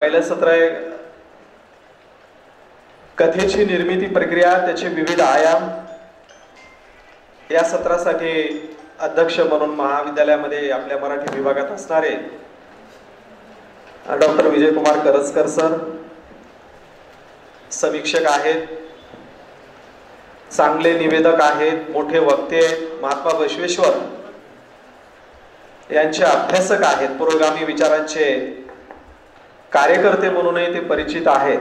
पहिलं सत्र आहे कथेची निर्मिती प्रक्रिया, त्याचे विविध आयाम। या सत्रासाठी अध्यक्ष म्हणून महाविद्यालयामध्ये आपल्या मराठी विभागात असणारे डॉक्टर विजयकुमार करजकर सर समीक्षक आहेत, चांगले निवेदक आहेत, मोठे वक्ते महात्मा बसवेश्वर यांचे अभ्यासक आहेत, पुरोगामी विचारांचे कार्यकर्ते म्हणूनही ते परिचित आहेत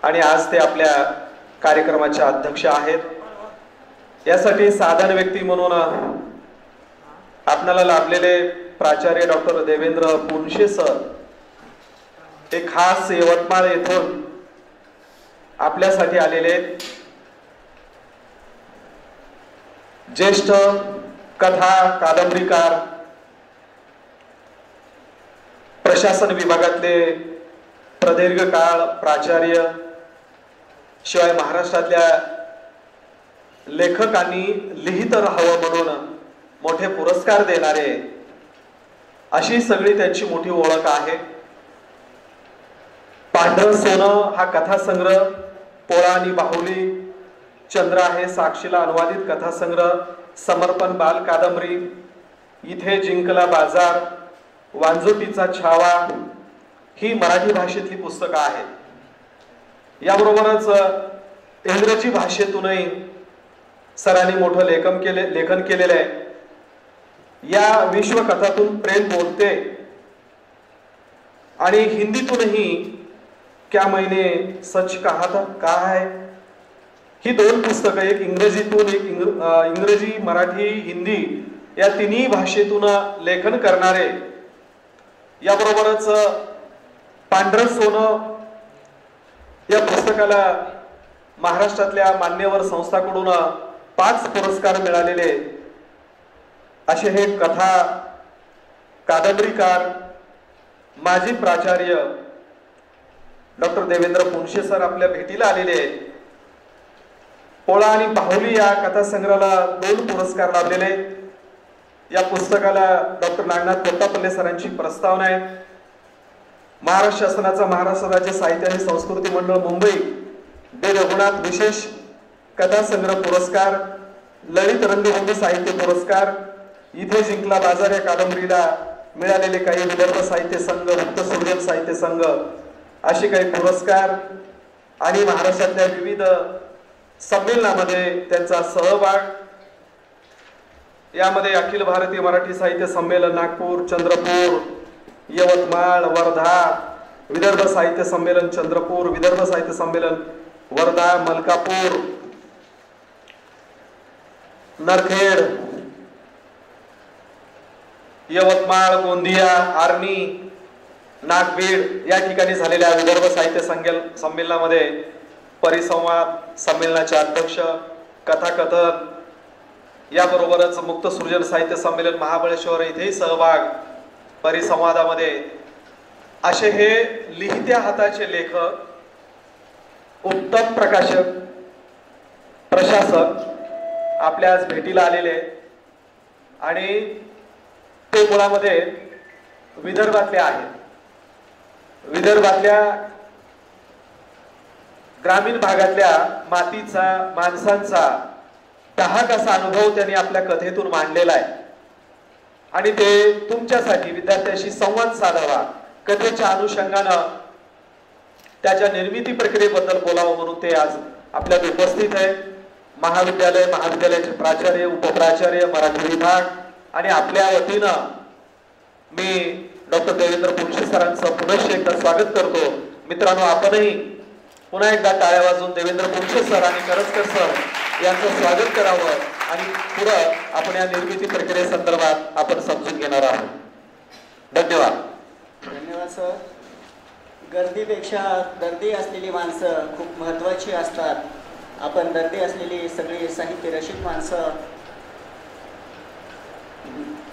आणि आज ते आपल्या कार्यक्रमाचे अध्यक्ष आहेत। यासाठी साधन व्यक्ती म्हणून आपल्याला लाभलेले प्राचार्य डॉक्टर देवेंद्र पुनशे सर ते खास यवतमाळ येथून आपल्यासाठी आलेले ज्येष्ठ कथा कादंबरीकार, प्रशासन विभागातले प्रदीर्घ काळ प्राचार्य, शिवाय महाराष्ट्रातल्या लेखकांनी लिहित राहावं म्हणून मोठे पुरस्कार देणारे, अशी सगळी त्यांची मोठी ओळख आहे। पांढरं सोनं हा कथासंग्रह, पोळा आणि बाहुली, चंद्र आहे साक्षीला अनुवादित कथासंग्रह, समर्पण बाल कादंबरी, इथे जिंकला बाजार, वांजुटीचा छावा ही मराठी भाषेतली पुस्तकं आहेत। याबरोबरच इंग्रजी भाषेतूनही सरांनी मोठं लेखन केलेलं आहे। या विश्वकथातून प्रेम बोलते आणि हिंदीतूनही क्या मैंने सच कहा था कहा है ही दोन पुस्तकं, एक इंग्रजीतून एक इंग्रजी मराठी हिंदी या तिन्ही भाषेतून लेखन करणारे। याबरोबरच पांढरं सोनं या पुस्तकाला महाराष्ट्रातल्या मान्यवर संस्थांकडून 5 पुरस्कार मिळालेले असे हे कथा कादंबरीकार माजी प्राचार्य डॉक्टर देवेंद्र पुनशे सर आपल्या भेटीला आलेले आहेत। पोळा आणि बाहुली या कथासंग्रहाला 2 पुरस्कार लाभलेले। या पुस्तकाला डॉक्टर नागनाथ कोत्तापल्ले सरांची प्रस्तावना आहे। महाराष्ट्र शासनाचा महाराष्ट्र राज्य साहित्य आणि संस्कृती मंडळ मुंबई दे रघुनाथ विशेष कथासंग्रह पुरस्कार, ललित रंगभूमी साहित्य पुरस्कार, इथे जिंकला बाजार या कादंबरीला मिळालेले काही विदर्भ साहित्य संघ, मुक्त सृजन साहित्य संघ असे काही पुरस्कार आणि महाराष्ट्रातल्या विविध संमेलनामध्ये त्यांचा सहभाग। यामध्ये अखिल भारतीय मराठी साहित्य संमेलन नागपूर, चंद्रपूर, यवतमाळ, वर्धा, विदर्भ साहित्य संमेलन चंद्रपूर, विदर्भ साहित्य संमेलन वर्धा, मलकापूर, नरखेड, यवतमाळ, गोंदिया, आर्णी, नागभीड या ठिकाणी झालेल्या विदर्भ साहित्य संमेलनामध्ये परिसंवाद, संमेलनाचे अध्यक्ष, कथाकथन, याबरोबरच मुक्त सृजन साहित्य संमेलन महाबळेश्वर इथेही सहभाग, परिसंवादामध्ये असे हे लिहित्या हाताचे लेखक, उत्तम प्रकाशक, प्रशासक आपल्या आज भेटीला आलेले आणि ते मुळामध्ये विदर्भातले आहेत। विदर्भातल्या ग्रामीण भागातल्या मातीचा, माणसांचा दाहक असा अनुभव त्यांनी आपल्या कथेतून मांडलेला आहे आणि ते तुमच्यासाठी विद्यार्थ्यांशी संवाद साधावा, कथेच्या अनुषंगानं त्याच्या निर्मिती प्रक्रियेबद्दल बोलावं म्हणून ते आज आपल्यात उपस्थित आहे। महाविद्यालयाचे प्राचार्य, उपप्राचार्य, मराठी विभाग आणि आपल्या वतीनं मी डॉक्टर देवेंद्र पुनशे सरांचं पुनश्च एकदा स्वागत करतो। मित्रांनो, आपणही पुन्हा एकदा टाळ्या वाजवून देवेंद्र पुनशे सर आणि करजकर सर यांचं स्वागत करावं आणि पुढं आपण या निर्मिती प्रक्रियेसंदर्भात आपण समजून घेणार आहोत। धन्यवाद। धन्यवाद सर। गर्दीपेक्षा दर्दी असलेली माणसं खूप महत्त्वाची असतात। आपण दर्दी असलेली सगळी साहित्य रसिक माणसं।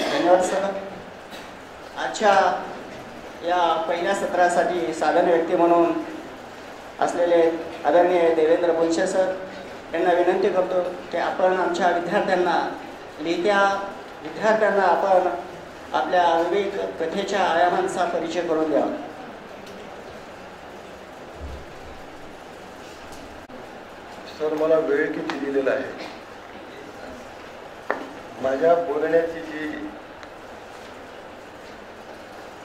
धन्यवाद सर। आजच्या या पहिल्या सत्रासाठी साधन व्यक्ती म्हणून असलेले आदरणीय देवेंद्र पुनशे सर यांना विनंती करतो की आपण आमच्या विद्यार्थ्यांना आपण आपल्या विवेक कथेच्या आयामांचा परिचय करून द्यावा। सर, मला वेळ किती दिलेला आहे? माझ्या बोलण्याची जी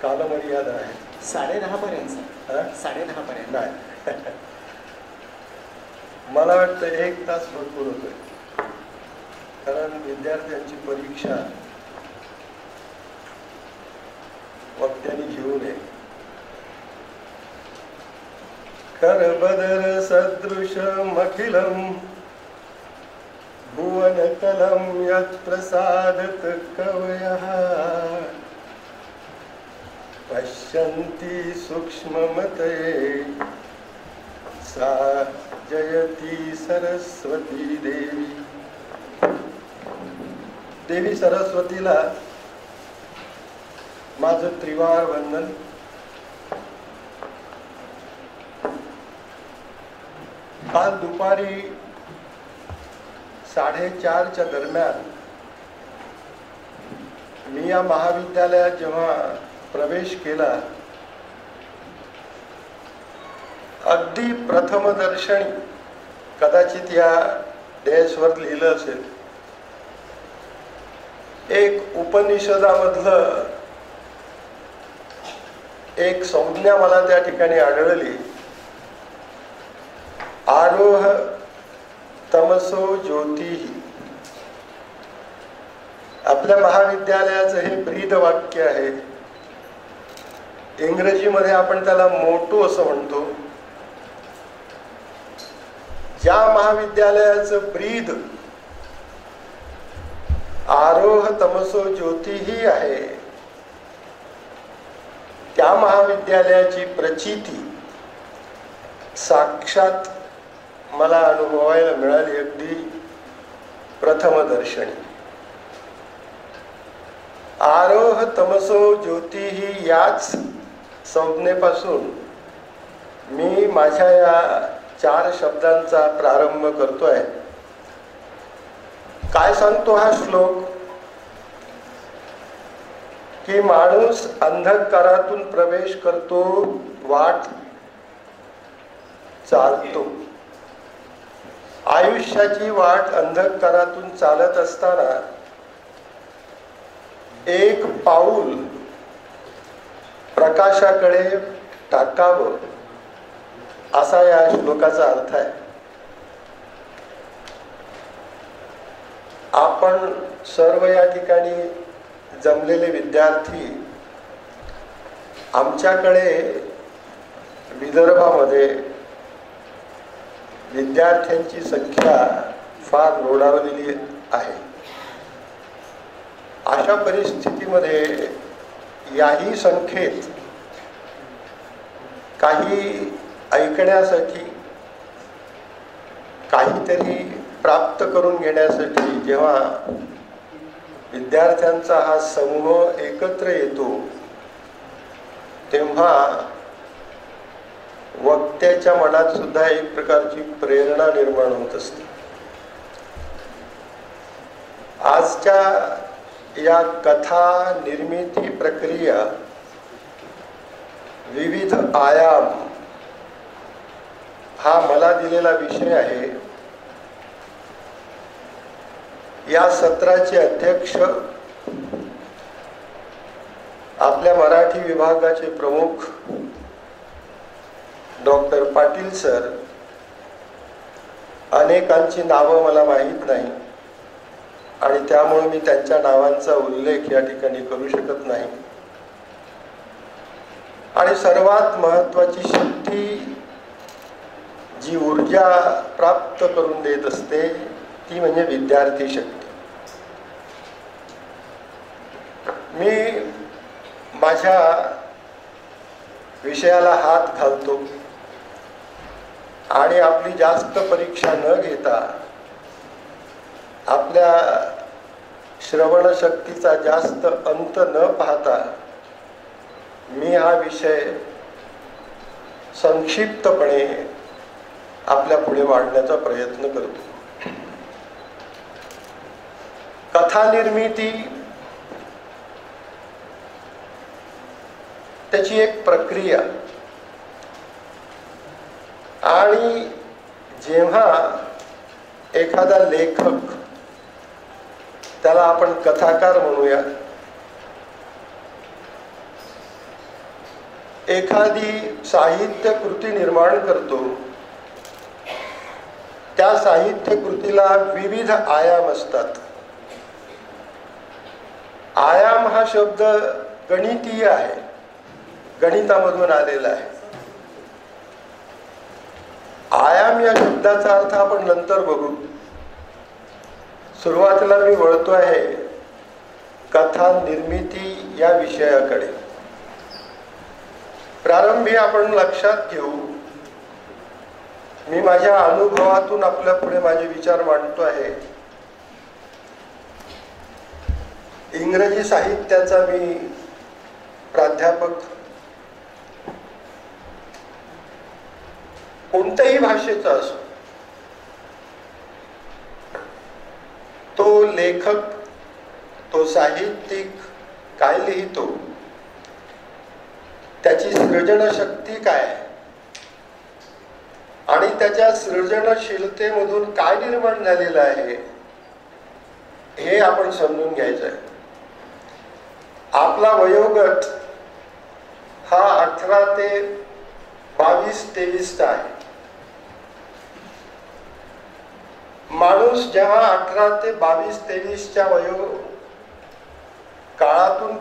कालमर्यादा आहे 10:30 पर्यंत. हा? 10:30 पर्यंत. नाही. मला वाटतं 1 तास भरपूर होतोय, कारण विद्यार्थ्यांची परीक्षा वक्त्यांनी घेऊ नये. करबदर सदृशमखिलम् भुवनकलं यत्र साधत कवयः पश्यन्ति सूक्ष्ममतये सा जयती सरस्वती देवी. देवी सरस्वतीला माझं त्रिवार वंदन. काल दुपारी 4:30च्या दरम्यान मी या महाविद्यालयात जेव्हा प्रवेश केला, अगदी प्रथमदर्शनी, कदाचित या डॅशवर लिहिलं असेल, एक उपनिषदामधलं एक संज्ञा मला त्या ठिकाणी आढळली. आरोह तमसो ज्योतिः. आपल्या महाविद्यालयाचं हे ब्रीद वाक्य आहे. इंग्रजीमध्ये आपण त्याला मोटो असं म्हणतो. ज्या महाविद्यालयाचं ब्रीद आरोह तमसो ज्योतिः आहे, त्या महाविद्यालयाची प्रचिती साक्षात मला अनुभवायला मिळाली, अगदी प्रथमदर्शनी. आरोह तमसो ज्योतिः याच संज्ञेपासून मी माझ्या या 4 शब्दांचा प्रारंभ करतोय. काय सांगतो हा श्लोक? की माणूस अंधकारातून प्रवेश करतो, वाट चालतो. आयुष्याची वाट अंधकारातून चालत असताना एक पाऊल प्रकाशाकडे टाकावं, असा या श्लोकाचा अर्थ आहे. आपण सर्व या ठिकाणी जमलेले विद्यार्थी, आमच्याकडे विदर्भामध्ये विद्यार्थ्यांची संख्या फार रोडावलेली आहे. अशा परिस्थितीमध्ये याही संख्येत काही ऐकण्यासाठी, काहीतरी प्राप्त करून घेण्यासाठी जेव्हा विद्यार्थ्यांचा हा समूह एकत्र येतो, तेव्हा वक्त्याच्या मनात सुद्धा एक प्रकारची प्रेरणा निर्माण होत असते. आजच्या या कथा निर्मिती प्रक्रिया, विविध आयाम, हा मला दिलेला विषय आहे. या सत्राचे अध्यक्ष आपल्या मराठी विभागाचे प्रमुख डॉक्टर पाटील सर. अनेकांची नावं मला माहीत नाही आणि त्यामुळे मी त्यांच्या नावांचा उल्लेख या ठिकाणी करू शकत नाही. आणि सर्वात महत्त्वाची शक्ती, जी ऊर्जा प्राप्त करून देत असते, ती म्हणजे विद्यार्थी शक्ती. मी माझ्या विषयाला हात घालतो आणि आपली जास्त परीक्षा न घेता, आपल्या श्रवणशक्तीचा जास्त अंत न पाहता, मी हा विषय संक्षिप्तपणे आपल्या पुढे मांडण्याचा प्रयत्न करतो. कथा निर्मिती त्याची एक प्रक्रिया, आणि जेव्हा एखादा लेखक, त्याला आपण कथाकार म्हणूया, एखादी साहित्य कृती निर्माण करतो, त्या साहित्य कृतीला विविध आयाम असतात. आयाम हा शब्द गणितीय आहे, गणितामधून आलेला आहे. आयाम या शब्दाचा अर्थ आपण नंतर बघू. सुरुवातीला मी वळतो आहे कथा निर्मिती या विषयाकडे. प्रारंभी आपण लक्षात घेऊ, मी माझ्या अनुभवातून आपल्या पुढे माझे विचार मांडतो आहे. इंग्रजी साहित्याचा मी प्राध्यापक. कोणत्याही भाषेचा असो, तो लेखक, तो साहित्यिक काय लिहितो, त्याची सृजनशक्ती काय आहे आणि त्याच्या सृजनशीलतेमधून काय निर्माण झालेलं आहे हे आपण समजून घ्यायचं आहे. आपला वयोगट हा 18 ते 22-23 आहे. माणूस जेव्हा 18 ते 22-23च्या वयो काळातून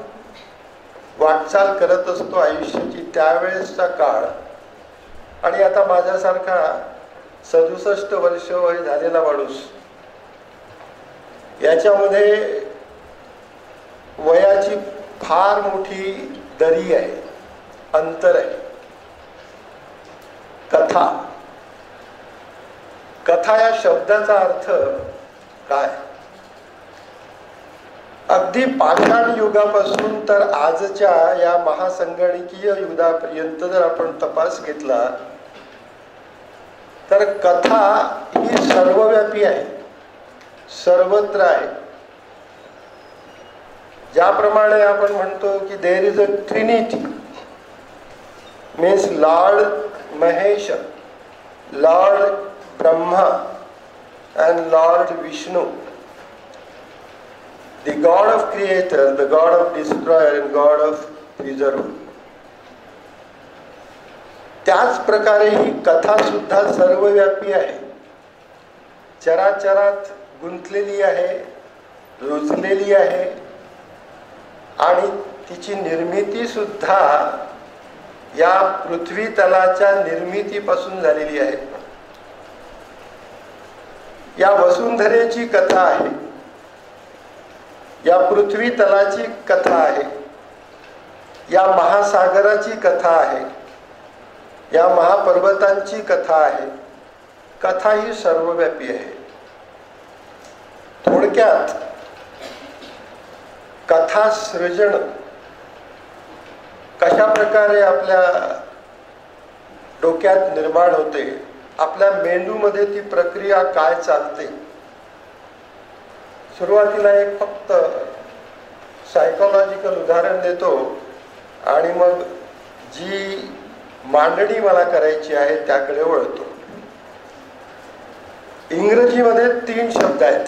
वाटचाल करत असतो आयुष्याची, त्यावेळेसचा काळ आणि आता माझ्यासारखा 67 वर्ष वय झालेला माणूस, याच्यामध्ये वयाची फार मोठी दरी आहे, अंतर आहे. कथा, कथा या शब्दाचा अर्थ काय? अगदी पाषाण युगापासून तर आजच्या या महासंगणकीय युगापर्यंत जर आपण तपास घेतला तर कथा ही सर्वव्यापी आहे, सर्वत्र आहे. ज्याप्रमाणे आपण म्हणतो की there is a trinity, means Lord Mahesh, Lord Brahma and Lord Vishnu, the God of Creator, the God of Destroyer and God of Preserver. त्याच प्रकारे ही कथा सुद्धा सर्वव्यापी आहे, चराचरात गुंतलेली आहे, रुजलेली आहे आणि तिची निर्मिती सुद्धा या पृथ्वी तलाच्या निर्मितीपासून झालेली आहे. या वसुंधरेची कथा आहे, या पृथ्वी तलाची कथा आहे, या महासागराची कथा आहे, या महापर्वतांची कथा आहे. कथा ही सर्वव्यापी आहे. थोडक्यात कथा सृजन कशा प्रकारे आपल्या डोक्यात निर्माण होते, आपल्या मेंदूमध्ये ती प्रक्रिया काय चालते. सुरुवातीला एक फक्त सायकोलॉजिकल उदाहरण देतो आणि मग जी मांडणी मला करायची आहे त्याकडे वळतो. इंग्रजीमध्ये 3 शब्द आहेत,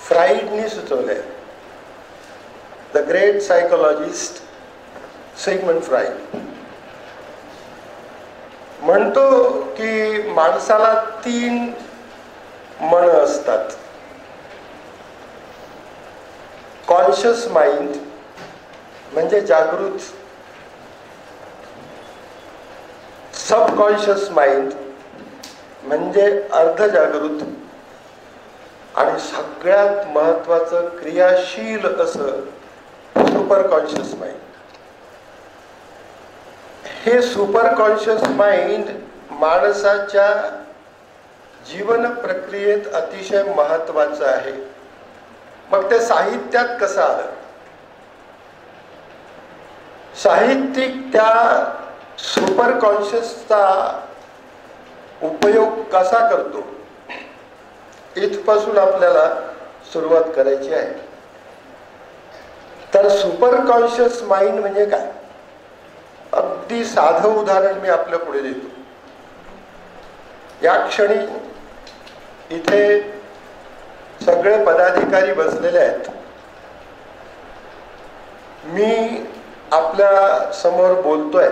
फ्राईडनी सुचवले. The great psychologist Sigmund fried म्हणतो की माणसाला 3 मन असतात. कॉन्शियस माइंड म्हणजे जागृत, सबकॉन्शियस माइंड म्हणजे अर्धजागृत आणि सगळ्यात महत्वाचं क्रियाशील असं सुपर कॉन्शियस माइंड. हे सुपर कॉन्शियस माइंड माणसाच्या जीवन प्रक्रियेत अतिशय महत्वाचं आहे. मग ते साहित्यात कसं आलं? साहित्यिक त्या सुपर कॉन्शियसचा उपयोग कसा करतो इथपासून आपल्याला सुरुवात करायची आहे. तर सुपर कॉन्शियस माइंड म्हणजे काय? अगदी साधं उदाहरण मी आपल्या पुढे देतो. या क्षणी इथे सगळे पदाधिकारी बसलेले आहेत. मी आपल्या समोर बोलतोय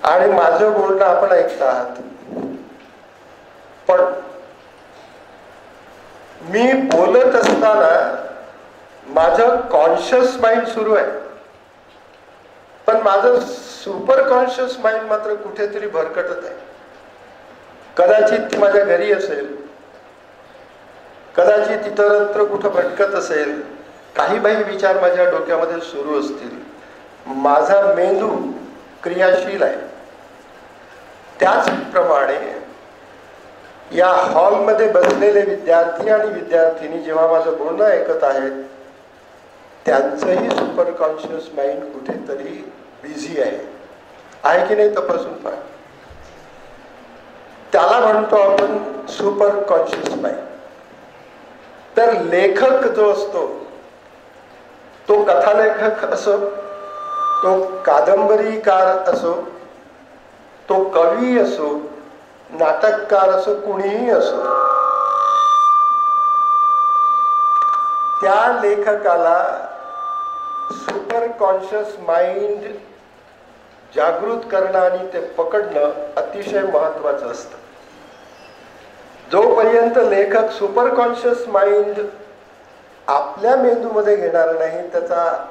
आणि माझं बोलणं आपण ऐकत आहात, पण मी बोलत असताना माझं कॉन्शियस माइंड सुरू आहे, पण माझं सुपर कॉन्शियस माइंड मात्र कुठेतरी भरकटत आहे. कदाचित ती माझ्या घरी असेल, कदाचित इतरत्र कुठं भटकत असेल, काही विचार माझ्या डोक्यामध्ये सुरू असतील. माझा मेंदू क्रियाशील आहे. त्याचप्रमाणे या हॉलमध्ये बसलेले विद्यार्थी आणि विद्यार्थिनी जेव्हा माझं बोलणं ऐकत आहेत, त्यांचंही सुपर कॉन्शियस माइंड कुठेतरी बिझी आहे की नाही तपासून पहा. त्याला म्हणतो आपण सुपर कॉन्शियस माइंड. तर लेखक जो असतो, तो कथालेखक असो, तो कादंबरीकार असो, तो कवी असो, नाटककार असो, कुणीही असो, त्या लेखकाला सुपर कॉन्शियस माइंड जागृत करणं आणि ते पकडणं अतिशय महत्वाचं असतं. जोपर्यंत लेखक सुपर कॉन्शियस माइंड आपल्या मेंदूमध्ये घेणार नाही, त्याचा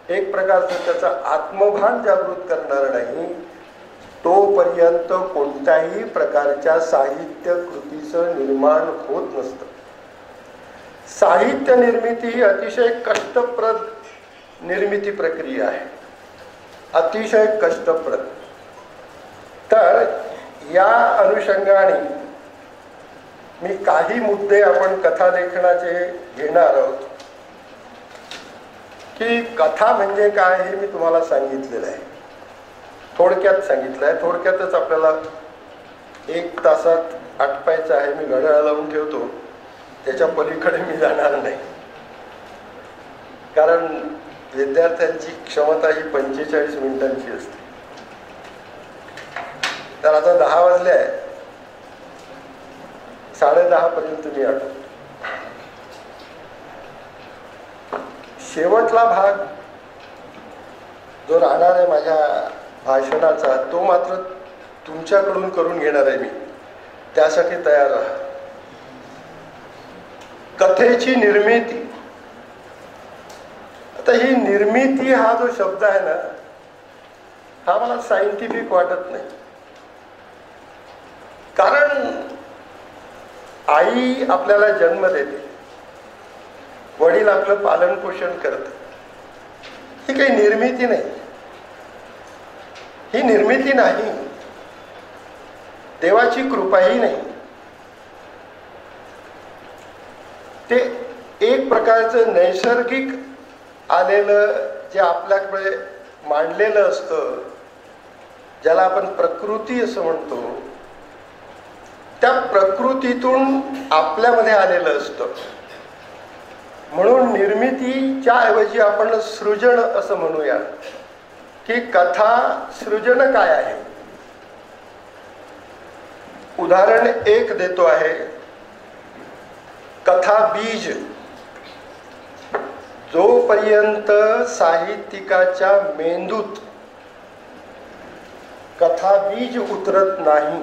एक प्रकारचं त्याचा आत्मभान जागृत करणार नाही, तोपर्यंत कोणत्याही प्रकारच्या साहित्य कृतीचं निर्माण होत नसतं. साहित्य निर्मिती ही अतिशय कष्टप्रद निर्मिती प्रक्रिया आहे, अतिशय कष्टप्रद. तर या अनुषंगाने मी काही मुद्दे आपण कथालेखनाचे घेणार आहोत. की कथा म्हणजे काय हे मी तुम्हाला सांगितलेलं आहे, थोडक्यात सांगितलं आहे. थोडक्यातच आपल्याला 1 तासात आटपायचं आहे. मी घड्याळ लावून ठेवतो, त्याच्या पलीकडे मी जाणार नाही, कारण विद्यार्थ्यांची क्षमता ही 45 मिनिटांची असते. तर आता 10 वाजले आहे, 10:30 पर्यंत मी आठवतो. शेवटला भाग जो राहणार आहे माझ्या भाषणाचा, तो मात्र तुमच्याकडून करून घेणार आहे मी, त्यासाठी तयार राहा. कथेची निर्मिती. आता ही निर्मिती हा जो शब्द आहे ना, हा मला सायंटिफिक वाटत नाही. कारण आई आपल्याला जन्म देते, वडील आपलं पालन पोषण करतात, ही काही निर्मिती नाही. ही निर्मिती नाही, देवाची कृपाही नाही. ते एक प्रकारचं नैसर्गिक आलेलं जे आपल्याकडे मांडलेलं असतं, ज्याला आपण प्रकृती असं म्हणतो, त्या प्रकृतीतून आपल्यामध्ये आलेलं असतं. म्हणून निर्मितीच्या ऐवजी आपण सृजन असं म्हणूया. की कथा सृजन काय आहे. उदाहरण 1 देतो आहे. कथा बीज. जोपर्यंत साहित्यिकाच्या मेंदूत कथा बीज उतरत नाही,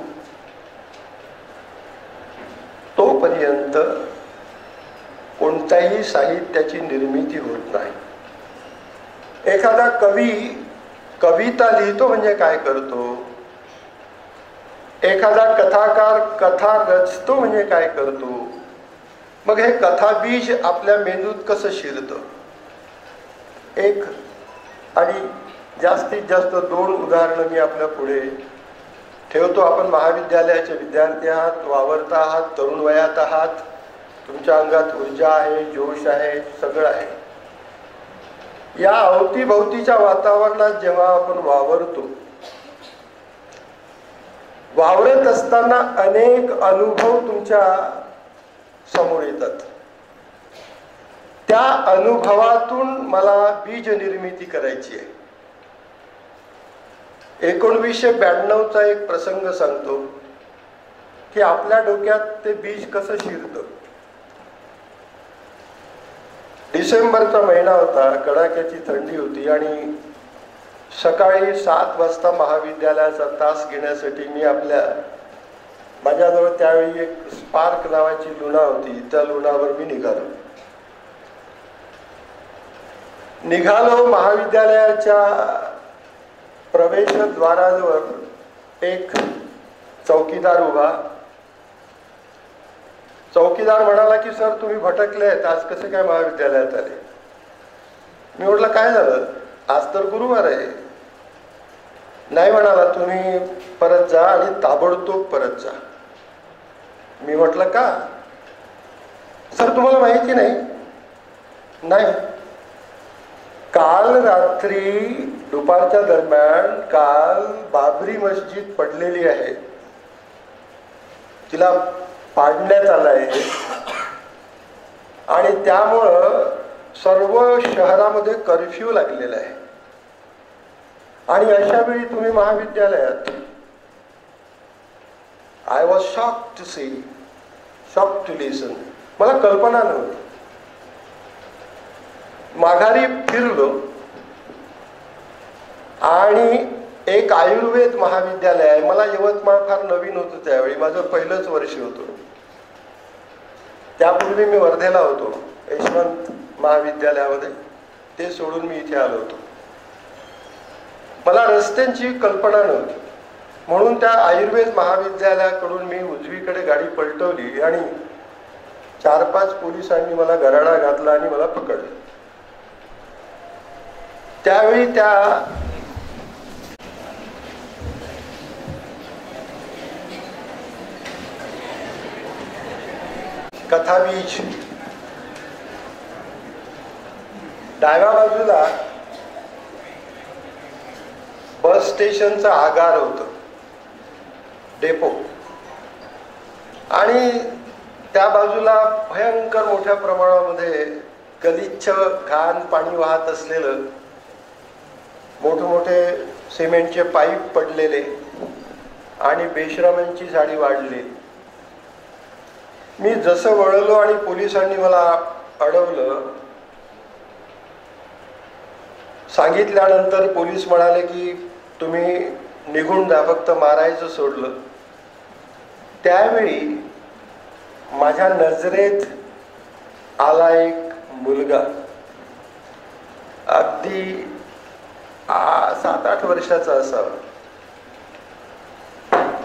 तोपर्यंत कोणत्याही साहित्याची निर्मिती होत नाही. एखादा कवी कविता लिहितो म्हणजे काय करतो, एखादा कथाकार कथा रचतो म्हणजे काय करतो. मग हे कथा बीज आपल्या मेंदूत कसं शिरतं. एक आणि जास्तीत जास्त 2 उदाहरणं मी आपल्या पुढे ठेवतो. आपण महाविद्यालयाचे विद्यार्थी आहात, वावरता आहात, तरुण वयात आहात, तुमच्या अंगात ऊर्जा आहे, जोश आहे, सगळं आहे. या अवतीभोवतीच्या वातावरणात जेव्हा आपण वावरतो, वावरत असताना अनेक अनुभव तुमच्या समोर येतात. त्या अनुभवातून मला बीज निर्मिती करायची आहे. 1992चा एक प्रसंग सांगतो. की आपल्या डोक्यात ते बीज कसं शिरतं. डिसेंबरचा महिना होता, कडाक्याची थंडी होती आणि सकाळी 7 वाजता महाविद्यालयाचा तास घेण्यासाठी मी माझ्याजवळ त्यावेळी एक स्पार्क नावाची लुना होती, त्या लुनावर मी निघालो. महाविद्यालयाच्या प्रवेशद्वाराजवळ एक चौकीदार उभा. चौकीदार म्हणाला की सर तुम्ही भटकले आहेत, आज कसे काय महाविद्यालयात आले. मी म्हटलं काय झालं, आज तर गुरुवार आहे. नाही म्हणाला, तुम्ही परत जा आणि ताबडतोब परत जा. मी म्हटलं का सर, तुम्हाला माहिती नाही. नाही, काल रात्री दुपारच्या दरम्यान काल बाबरी मस्जिद पडलेली आहे, तिला पाडण्यात आलं आहे आणि त्यामुळं सर्व शहरामध्ये कर्फ्यू लागलेला आहे आणि अशा वेळी तुम्ही महाविद्यालयात. I was shocked to see, shocked to listen. मला कल्पना नव्हती. माघारी फिरलो आणि एक आयुर्वेद महाविद्यालय आहे. मला यवतमाळ फार नवीन होतं त्यावेळी, माझं पहिलंच वर्ष होतं. त्यापूर्वी मी वर्धेला होतो यशवंत महाविद्यालयामध्ये, ते सोडून मी इथे आलो होतो. मला रस्त्यांची कल्पना नव्हती म्हणून त्या आयुर्वेद महाविद्यालयाकडून मी उजवीकडे गाडी पलटवली आणि 4-5 पोलिसांनी मला गराडा घातला आणि मला पकडलं. त्यावेळी त्या कथाबीज डाव्या बाजूला बस स्टेशनचं आगार होतं, डेपो, आणि त्या बाजूला भयंकर मोठ्या प्रमाणामध्ये गलिच्छ घाण पाणी वाहत असलेलं, मोठे सिमेंटचे पाईप पडलेले आणि बेशरमांची झाडी वाढलेली. मी जसं वळलो आणि पोलिसांनी मला अडवलं, सांगितल्यानंतर पोलीस म्हणाले की तुम्ही निघून जा, फक्त मारायचं सोडलं. त्यावेळी माझ्या नजरेत आला एक मुलगा, अगदी 7-8 वर्षाचा असावा.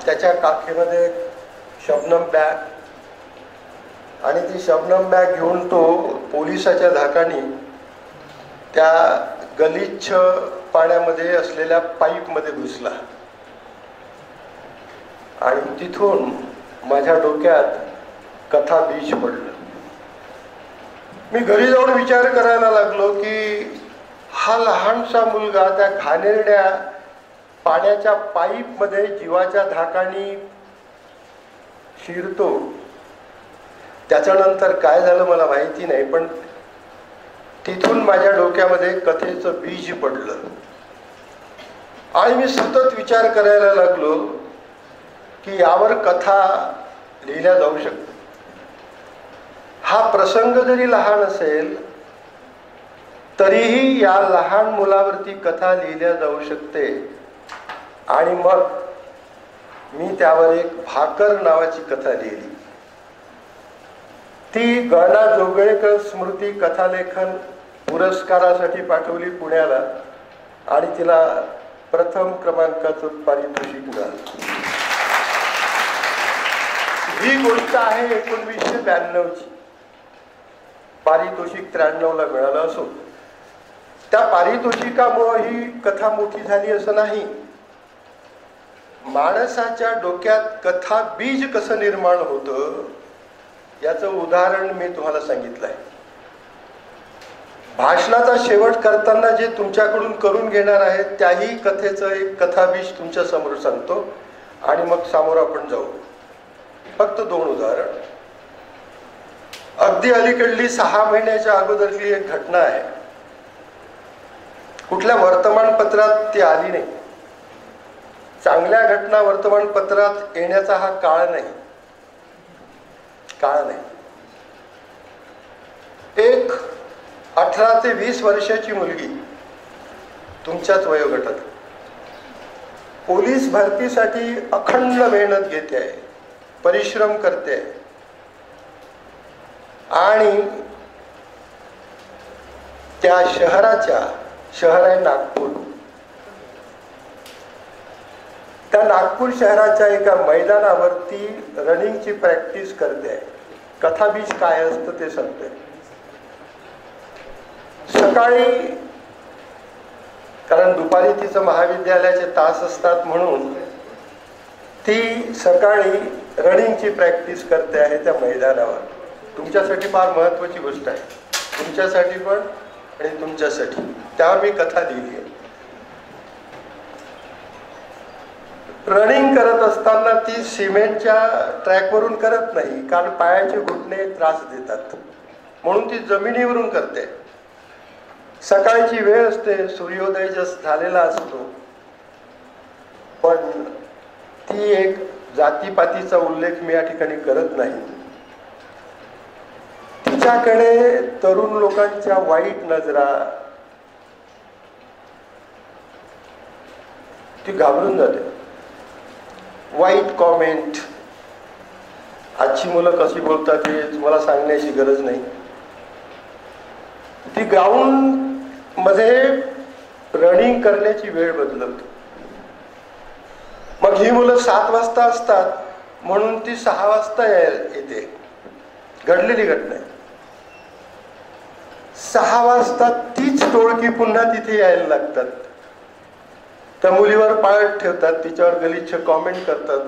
त्याच्या काखेमध्ये शबनम बॅग आणि ती शबनम बॅग घेऊन तो पोलिसाच्या धाकानी त्या गलिच्छ पाण्यामध्ये असलेल्या पाईपमध्ये घुसला आणि तिथून माझ्या डोक्यात कथा बीज पडलं. मी घरी जाऊन विचार करायला लागलो की हा लहानसा मुलगा त्या घाणेरड्या पाण्याच्या पाईपमध्ये जीवाच्या धाकानी शिरतो. त्याच्यानंतर काय झालं मला माहिती नाही, पण तिथून माझ्या डोक्यामध्ये कथेचं बीज पडलं आणि मी सतत विचार करायला लागलो की यावर कथा लिहिल्या जाऊ शकते. हा प्रसंग जरी लहान असेल तरीही या लहान मुलावरती कथा लिहिल्या जाऊ शकते. आणि मग मी त्यावर एक भाकर नावाची कथा लिहिली. ती गणा जोगळेकर स्मृती कथालेखन पुरस्कारासाठी पाठवली पुण्याला आणि तिला प्रथम क्रमांकाचं पारितोषिक मिळालं. ही गोष्ट आहे 1992ची. पारितोषिक 93ला मिळालं. असो, त्या पारितोषिकामुळे ही कथा मोठी झाली असं नाही. माणसाच्या डोक्यात कथा बीज कसं निर्माण होतं याचं उदाहरण मी तुम्हाला सांगितलं आहे. भाषणाचा शेवट करताना जे तुमच्याकडून करून घेणार आहेत त्याही कथेचं एक कथाबीज तुमच्या समोर सांगतो आणि मग समोर आपण जाऊ. फक्त 2 उदाहरण. अगदी अलीकडली 6 महिन्याच्या अगोदरली एक घटना आहे. कुठल्या वर्तमानपत्रात ती आली नाही. चांगल्या घटना वर्तमानपत्रात येण्याचा हा काळ नाही. काळ नाही. एक 18 ते 20 वर्षाची मुलगी तुमच्याच वयोगटात पोलीस भरतीसाठी अखंड मेहनत घेते आहे, परिश्रम करते आहे आणि त्या शहर आहे नागपूर, त्या नागपूर शहराच्या एका मैदानावरती रनिंगची प्रॅक्टिस करते आहे. कथाबीज काय असतं ते सांगते. सकाळी, कारण दुपारी तिचं महाविद्यालयाचे तास असतात म्हणून ती सकाळी रनिंगची प्रॅक्टिस करते आहे त्या मैदानावर. तुमच्यासाठी फार महत्त्वाची गोष्ट आहे, तुमच्यासाठी पण आणि तुमच्यासाठी. त्यावर मी कथा लिहिली आहे. रनिंग करत असताना ती सिमेंटच्या ट्रॅकवरून करत नाही, कारण पायाचे घुटणे त्रास देतात म्हणून ती जमिनीवरून करते. सकाळची वेळ असते, सूर्योदय जस्ट झालेला असतो, पण ती एक जातीपातीचा उल्लेख मी या ठिकाणी करत नाही. तिच्याकडे तरुण लोकांच्या वाईट नजरा, ती घाबरून जाते. वाईट कॉमेंट, आजची मुलं कशी बोलतात हे तुम्हाला सांगण्याची गरज नाही. ती ग्राउंड मध्ये रनिंग करण्याची वेळ बदलत. मग ही मुलं 7 वाजता असतात म्हणून ती 6 वाजता येते. घडलेली घटना आहे. 6 वाजता तीच टोळकी पुन्हा तिथे यायला लागतात. त्या मुलीवर पाळत ठेवतात, तिच्यावर गलिच्छ कॉमेंट करतात.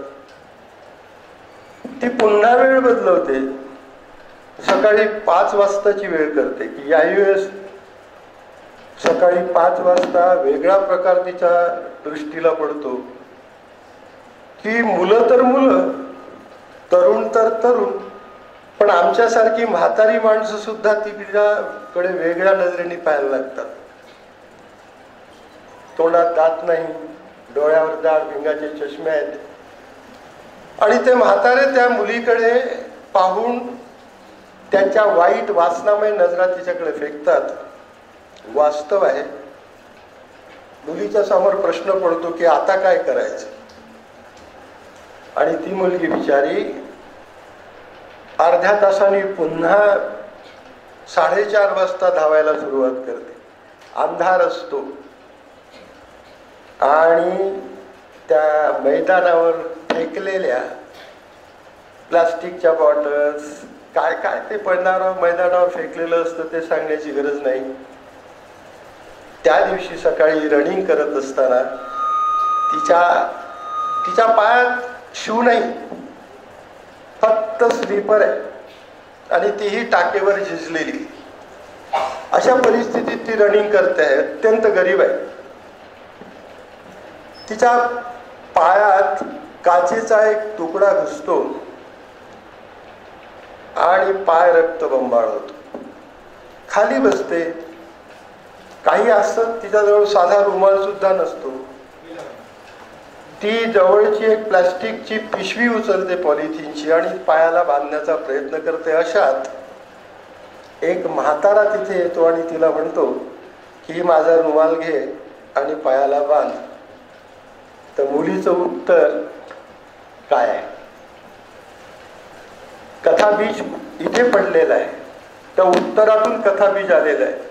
ती पुन्हा वेळ बदलवते. सकाळी 5 वाजताची वेळ करते की यावेळेस सकाळी 5 वाजता वेगळा प्रकार तिच्या दृष्टीला पडतो की मुलं तर मुलं, तरुण तर तरुण, पण आमच्यासारखी म्हातारी माणसं सुद्धा तिच्याकडे वेगळ्या नजरेने पाहायला लागतात. तोंडात दात नाही, डोळ्यावर दाढ, भिंगाचे चष्मे आहेत आणि ते म्हातारे त्या मुलीकडे पाहून त्यांच्या वाईट वासनामय नजरा तिच्याकडे फेकतात. वास्तव आहे, मुलीच्या समोर प्रश्न पडतो की आता काय करायचं. आणि ती मुलगी बिचारी अर्ध्या तासाने पुन्हा 4:30 वाजता धावायला सुरुवात करते. अंधार असतो आणि त्या मैदानावर फेकलेल्या प्लास्टिकच्या बॉटल्स, काय काय ते मैदानावर फेकलेलं असतं ते सांगण्याची गरज नाही. त्या दिवशी सकाळी रनिंग करत असताना तिच्या पायात शू नाही, फक्त स्लीपर आहे आणि तीही टाकेवर झिजलेली. अशा परिस्थितीत ती रनिंग करते आहे. अत्यंत गरीब आहे. तिच्या पायात काचेचा एक तुकडा घुसतो आणि पाय रक्तबंबाळ होतो. खाली बसते. काही असतं तिच्याजवळ साधा रुमाल सुद्धा नसतो. ती जवळची एक प्लास्टिकची पिशवी उचलते पॉलिथिनची आणि पायाला बांधण्याचा प्रयत्न करते. अशात एक म्हातारा तिथे येतो आणि तिला म्हणतो की माझा रुमाल घे आणि पायाला बांध. तर मुलीचं उत्तर काय आहे? कथाबीज इथे पडलेलं आहे. त्या उत्तरातून कथाबीज आलेलं आहे.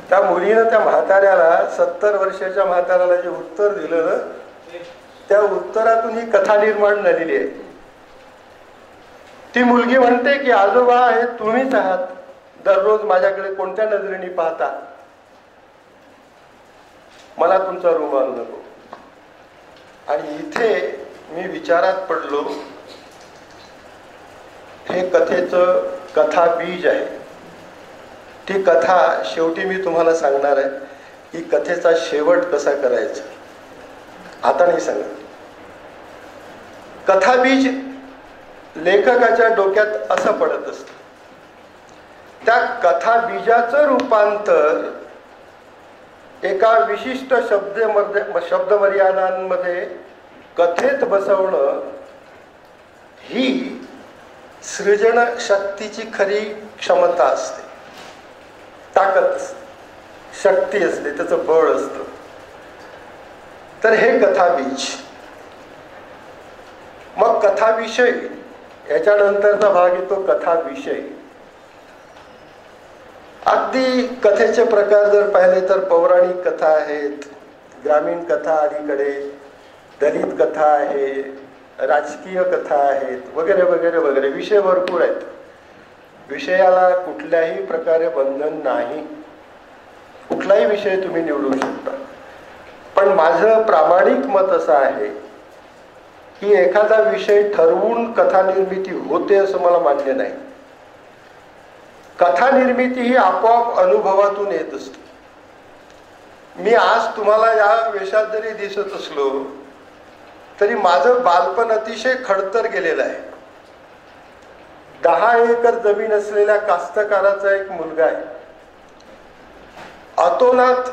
त्या मुलीनं त्या म्हाताऱ्याला, 70 वर्षाच्या म्हाताऱ्याला जे उत्तर दिलं ना, त्या उत्तरातून ही कथा निर्माण झालेली आहे. ती मुलगी म्हणते की आजोबा हे तुम्हीच आहात, दररोज माझ्याकडे कोणत्या नजरेने पाहता, मला तुमचा रुमाल नको. आणि इथे मी विचारात पडलो. हे कथेचं कथा बीज आहे. ती कथा शेवटी मी तुम्हाला सांगणार आहे की कथेचा शेवट कसा करायचा. आता नाही सांगत. कथाबीज लेखकाच्या डोक्यात असं पडत असतं. त्या कथाबीजाचं रूपांतर एका विशिष्ट शब्दमर्यादांमध्ये कथेत बसवणं ही सृजन शक्तीची खरी क्षमता असते, ताकद असते, शक्ती असते, त्याचं बळ असतं. तर हे कथाबीज. मग कथाविषय याच्यानंतरचा भाग येतो कथाविषय. अगदी कथेचे प्रकार जर पाहिले तर पौराणिक कथा आहेत, ग्रामीण कथा अलीकडे, दलित कथा आहे, राजकीय कथा आहेत, वगैरे वगैरे वगैरे. विषय भरपूर आहेत. विषयाला कुठल्याही प्रकारे बंधन नाही, कुठलाही विषय तुम्ही निवडू शकता. पण माझं प्रामाणिक मत असं आहे की एखादा विषय ठरवून कथा निर्मिती होते असं मला मान्य नाही. कथा निर्मिती ही आपोआप अनुभवातून येत असते. मी आज तुम्हाला या वेशात जरी दिसत असलो तरी माझं बालपण अतिशय खडतर गेलेलं आहे. 10 एकर जमीन असलेल्या कास्तकाराचा एक मुलगा आहे. अतोनात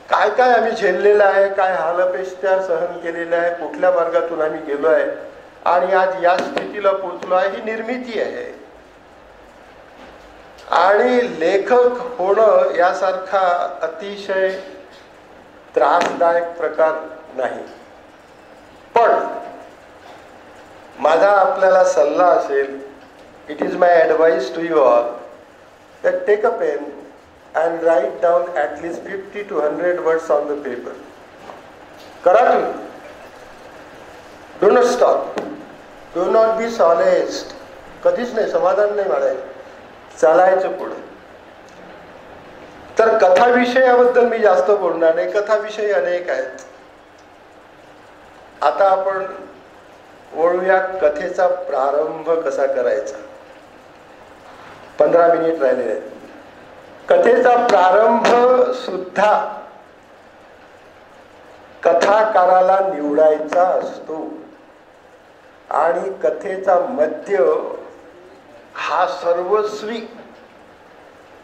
काय काय आम्ही झेललेलं आहे, काय हालअपेष्टा सहन केलेल्या आहे, कुठल्या मार्गातून आम्ही गेलो आहे आणि आज या स्थितीला पोहोचलो आहे, ही निर्मिती आहे. आणि लेखक होणं यासारखा अतिशय त्रासदायक प्रकार नाही. पण माझा आपल्याला सल्ला असेल, it is my advice to you all that take a pen and write down at least 50 to 100 words on the paper. करा तुम्ही. Do not stop. Do not be solaced. कधीच नाही, समाधान नाही मानायचं, चालायचं पुढे. तर कथाविषयाबद्दल मी जास्त बोलणार नाही. कथाविषयी अनेक आहेत. आता आपण वळूया कथेचा प्रारंभ कसा करायचा. 15 मिनिट राहिले आहेत. कथेचा प्रारंभ सुद्धा कथाकाराला निवडायचा असतो आणि कथेचा मध्य हा सर्वस्वी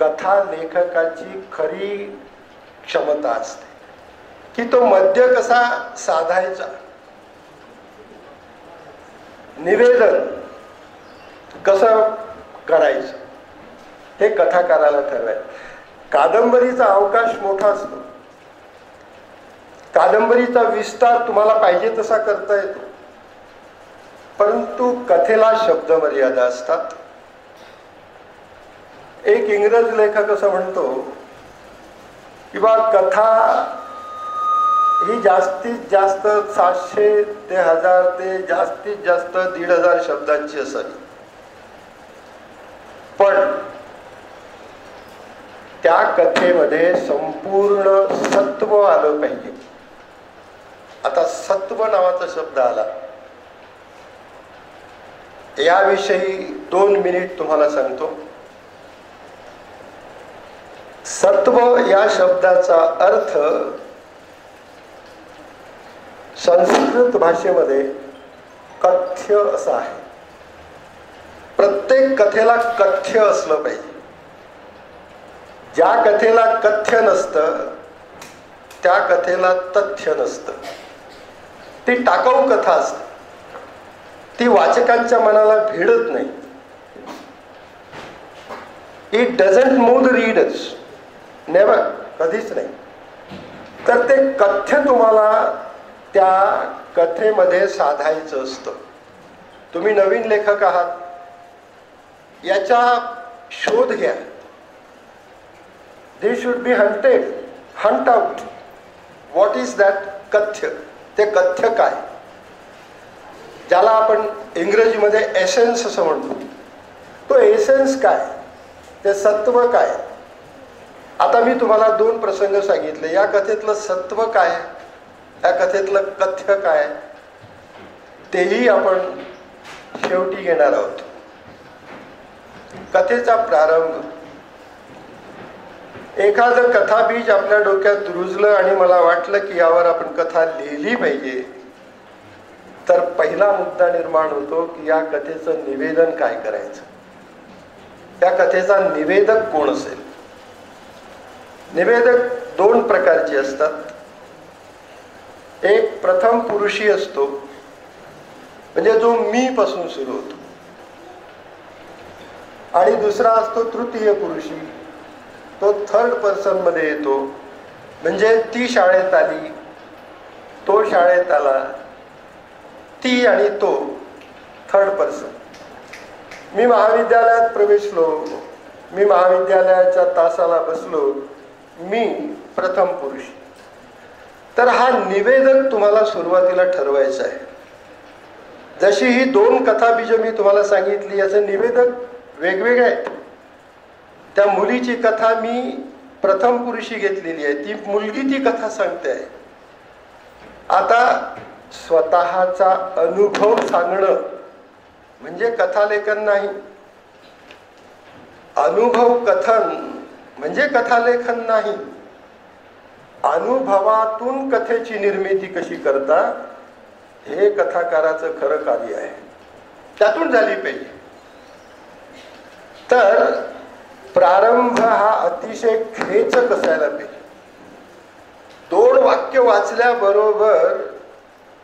कथा लेखकाची खरी क्षमता असते की तो मध्य कसा साधायचा, निवेदन कसं करायचं हे कथाकाराला ठरवायचं. कादंबरीचा अवकाश मोठा असतो. कादंबरीचा विस्तार तुम्हाला पाहिजे तसा करता येतो, परंतु कथेला शब्द मर्यादा असतात. एक इंग्रज लेखक असं म्हणतो की बा कथा ही जास्तीत जास्त 700 ते 1000 ते जास्तीत जास्त 1500 शब्दांची असावी. पण त्या कथेमध्ये संपूर्ण सत्व आलं पाहिजे. आता सत्व नावाचा शब्द आला, याविषयी 2 मिनिट तुम्हाला सांगतो. सत्व या शब्दाचा अर्थ संस्कृत भाषेमध्ये कथ्य असा आहे. प्रत्येक कथेला कथ्य असलं पाहिजे. ज्या कथेला कथ्य नसतं त्या कथेला तथ्य नसतं. ती टाकाऊ कथा असते, ती वाचकांच्या मनाला भिडत नाही. It doesn't move the readers, never, कधीच नाही. तर ते कथ्य तुम्हाला त्या कथेमध्ये साधायचं असतं. तुम्ही नवीन लेखक आहात, याचा शोध घ्या. They should be hunted, hunt out. What is that कथ्य? ते कथ्य काय, ज्याला आपण इंग्रजीमध्ये एसेन्स असं म्हणतो, तो एसेन्स काय, ते सत्व काय. आता मी तुम्हाला 2 प्रसंग सांगितले. या कथेतलं सत्व काय, या कथेतलं कथ्य काय, तेही आपण शेवटी घेणार आहोत. कथेचा प्रारंभ. एखादं कथाबीज आपल्या डोक्यात रुजलं आणि मला वाटलं की यावर आपण कथा लिहिली पाहिजे, तर पहिला मुद्दा निर्माण होतो की या कथेचं निवेदन काय करायचं. त्या कथेचा निवेदक कोण असेल. निवेदक 2 प्रकारचे असतात. एक प्रथम पुरुषी असतो, म्हणजे जो मी पासून सुरू होतो. आणि दुसरा असतो तृतीय पुरुषी, तो थर्ड पर्सन मध्ये येतो. म्हणजे ती शाळेत आली, तो शाळेत आला, ती आणि तो, थर्ड पर्सन. मी महाविद्यालयात प्रवेशलो, मी महाविद्यालयाच्या तासाला बसलो, मी प्रथम पुरुष. तर हा निवेदक तुम्हाला सुरुवातीला ठरवायचा आहे. जशी ही 2 कथाबीज मी तुम्हाला सांगितली, याचं निवेदक वेगवेगळे आहेत. त्या मुलीची कथा मी प्रथम पुरुषी घेतलेली आहे, ती मुलगी ती कथा सांगते आहे. आता स्वतःचा अनुभव सांगणं म्हणजे कथालेखन नाही, अनुभव कथन म्हणजे कथालेखन नाही. अनुभवातून कथेची निर्मिती कशी करता, हे कथाकाराचं खरं कार्य आहे, त्यातून झाली पाहिजे. तर प्रारंभ हा अतिशय खेचक असायला पाहिजे. 2 वाक्य वाचल्याबरोबर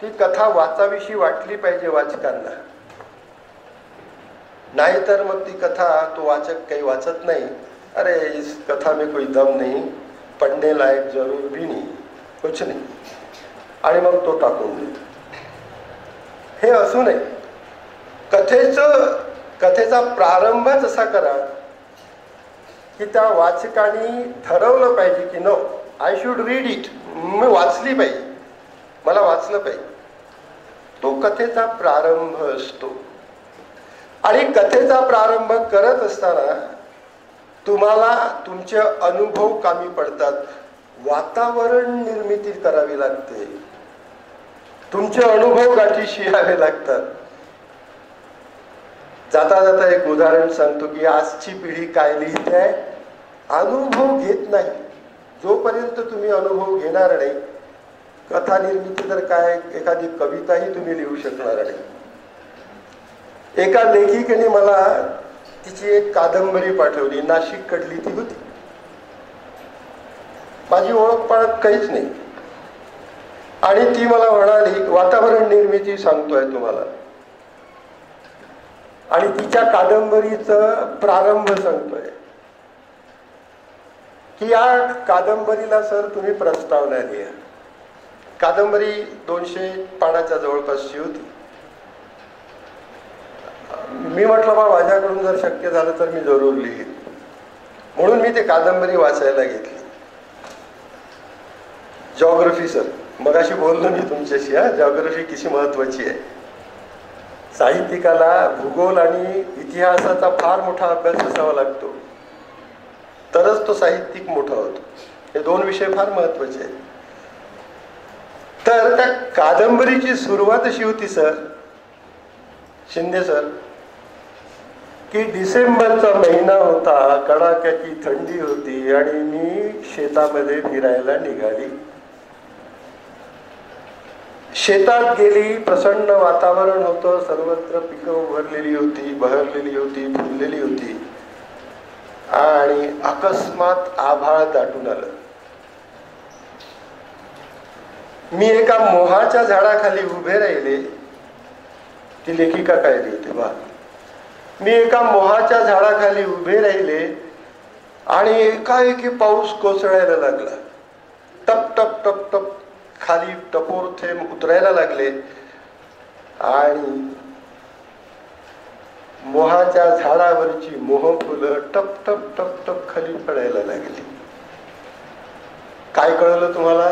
ती कथा वाचावीशी वाटली पाहिजे वाचकांना. नाहीतर मग ती कथा तो वाचक काही वाचत नाही, अरे इस कथा में कोई दम नहीं, पढ़ने लायक जरूर भी नहीं, कुछ नहीं, आणि मग तो टाकून देतो. हे असू नये. कथेचा प्रारंभच असा करा की त्या वाचकाने ठरवलं पाहिजे की no, I should read it, मी वाचली पाहिजे, मला वाचलं पाहिजे. तो कथेचा प्रारंभ असतो. आणि कथेचा प्रारंभ करत असताना तुम्हाला तुमचे अनुभव कामी पडतात, वातावरण निर्मिती करावी लागते, तुमचे अनुभव गाठीशी यावे लागतात. जाता जाता एक उदाहरण सांगतो की आजची पिढी काय लिहिते आहे, अनुभव घेत नाही. जोपर्यंत तुम्ही अनुभव घेणार नाही, कथा निर्मिती तर काय, एखादी कविताही तुम्ही लिहू शकणार नाही. एका लेखिकेने मला तिची एक कादंबरी पाठवली, नाशिक कडली ती होती, माझी ओळख पाळख काहीच नाही. आणि ती मला म्हणाली वातावरण निर्मिती सांगतोय तुम्हाला, आणि तिच्या कादंबरीचं प्रारंभ सांगतोय की या कादंबरीला सर तुम्ही प्रस्तावना लिहा. कादंबरी 200 पानाच्या जवळपासची होती. मी म्हटलं बा माझ्याकडून जर शक्य झालं तर मी जरूर लिहीन, म्हणून मी ते कादंबरी वाचायला घेतली. जॉग्रफी सर, मगाशी बोललो मी तुमच्याशी, जॉग्रफी किती महत्वाची आहे. साहित्यिकाला भूगोल आणि इतिहासाचा फार मोठा अभ्यास असावा लागतो, तरच तो साहित्यिक मोठा होतो. हे 2 विषय फार महत्वाचे आहेत. तर त्या कादंबरीची सुरुवात अशी होती सर, शिंदे सर, की डिसेंबरचा महिना होता, कडाक्याची थंडी होती आणि मी शेतामध्ये फिरायला निघाली. शेतात गेली, प्रसन्न वातावरण होतं, सर्वत्र पिकं उभरलेली होती, बहरलेली होती, फुललेली होती, आणि अकस्मात आभाळ दाटून आलं. मी एका मोहाच्या झाडाखाली उभे राहिले. ती लेखिका काय लिहिते बा, मी एका मोहाच्या झाडाखाली उभे राहिले आणि एकाएकी पाऊस कोसळायला लागला. टप टप टप टप खाली टपोर थेंब उतरायला लागले आणि मोहाच्या झाडावरची मोहफुलं टप टप टप टप खाली पडायला लागली. काय कळलं तुम्हाला?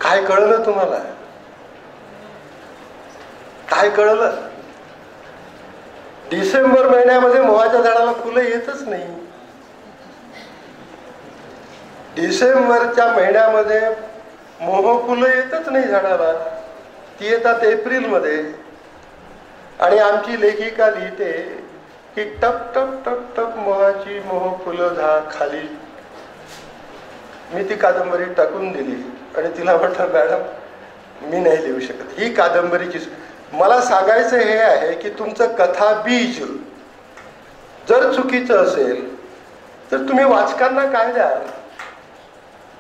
काय कळलं तुम्हाला? काय कळलं? डिसेंबर महिन्यामध्ये मोहाच्या झाडाला फुलं येतच नाही. डिसेंबरच्या महिन्यामध्ये मोहफुलं येतच नाही झाडाला, ती येतात एप्रिलमध्ये. आणि आमची लेखिका लिहिते की टप टप टप टप मोहाची मोहफुलं खाली. मी ती कादंबरी टाकून दिली आणि तिला म्हटलं मॅडम मी नाही लिहू शकत, ही कादंबरीची. मला सांगायचं हे आहे की तुमचं कथा बीज जर चुकीचं असेल तर तुम्ही वाचकांना काय द्याल?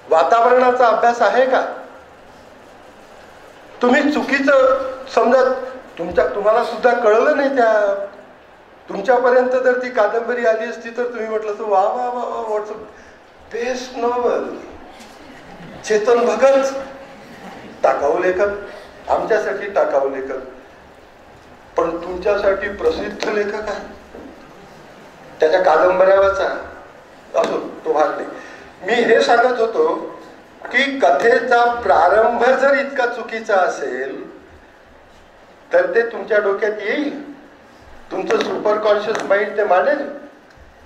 वातावरणाचा अभ्यास आहे का? तुम्ही चुकीचं समजा, तुम्हाला सुद्धा कळलं नाही त्या तुमच्यापर्यंत जर ती कादंबरी आली असती तर तुम्ही म्हटलं तर वा वा वा वा व्हॉट्स बेस्ट नॉवल. चेतन भगत टाकाऊ लेखक, आमच्यासाठी टाकाऊ लेखक, पण तुमच्यासाठी प्रसिद्ध लेखक आहे. त्याच्या कादंबऱ्या वाचा. असो, तो भाग नाही. मी हे सांगत होतो की कथेचा प्रारंभ जर इतका चुकीचा असेल तर ते तुमच्या डोक्यात येईल. तुमचं सुपर कॉन्शियस माइंड ते मानेल.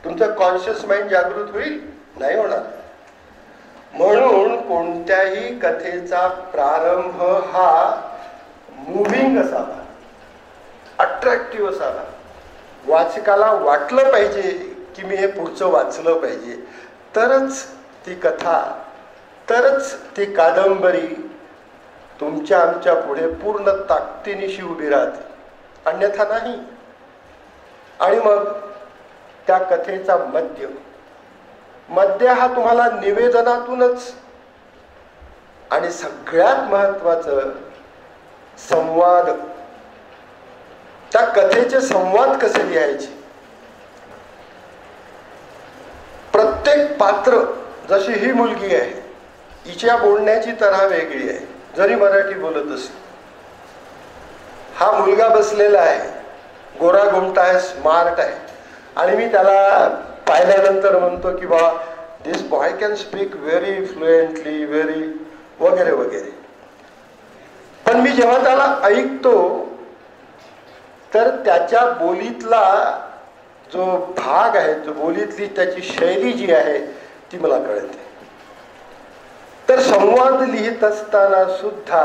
तुमचं कॉन्शियस माइंड जागृत होईल? नाही होणार. म्हणून कोणत्याही कथेचा प्रारंभ हा मुव्हिंग असावा, अट्रॅक्टिव्ह असावा. वाचकाला वाटलं पाहिजे की मी हे पुढचं वाचलं पाहिजे, तरच ती कथा, तरच ती कादंबरी तुमच्या आमच्या पुढे पूर्ण ताकदीनिशी उभी राहते, अन्यथा नाही. आणि मग त्या कथेचा मध्य हा तुम्हाला निवेदनातूनच, आणि सगळ्यात महत्वाचं संवाद. त्या कथेचे संवाद कसे लिहायचे. प्रत्येक पात्र, जशी ही मुलगी आहे, हिच्या बोलण्याची तऱ्हा वेगळी आहे जरी मराठी बोलत असेल. हा मुलगा बसलेला आहे, गोरा गोमटा आहे, स्मार्ट आहे, आणि मी त्याला पाहिल्यानंतर म्हणतो की बा this boy can speak very fluently, very वगैरे वगैरे. पण मी जेव्हा त्याला ऐकतो तर त्याच्या बोलीतला जो भाग आहे, जो बोलीतली त्याची शैली जी आहे ती मला कळते. तर संवाद लिहित असताना सुद्धा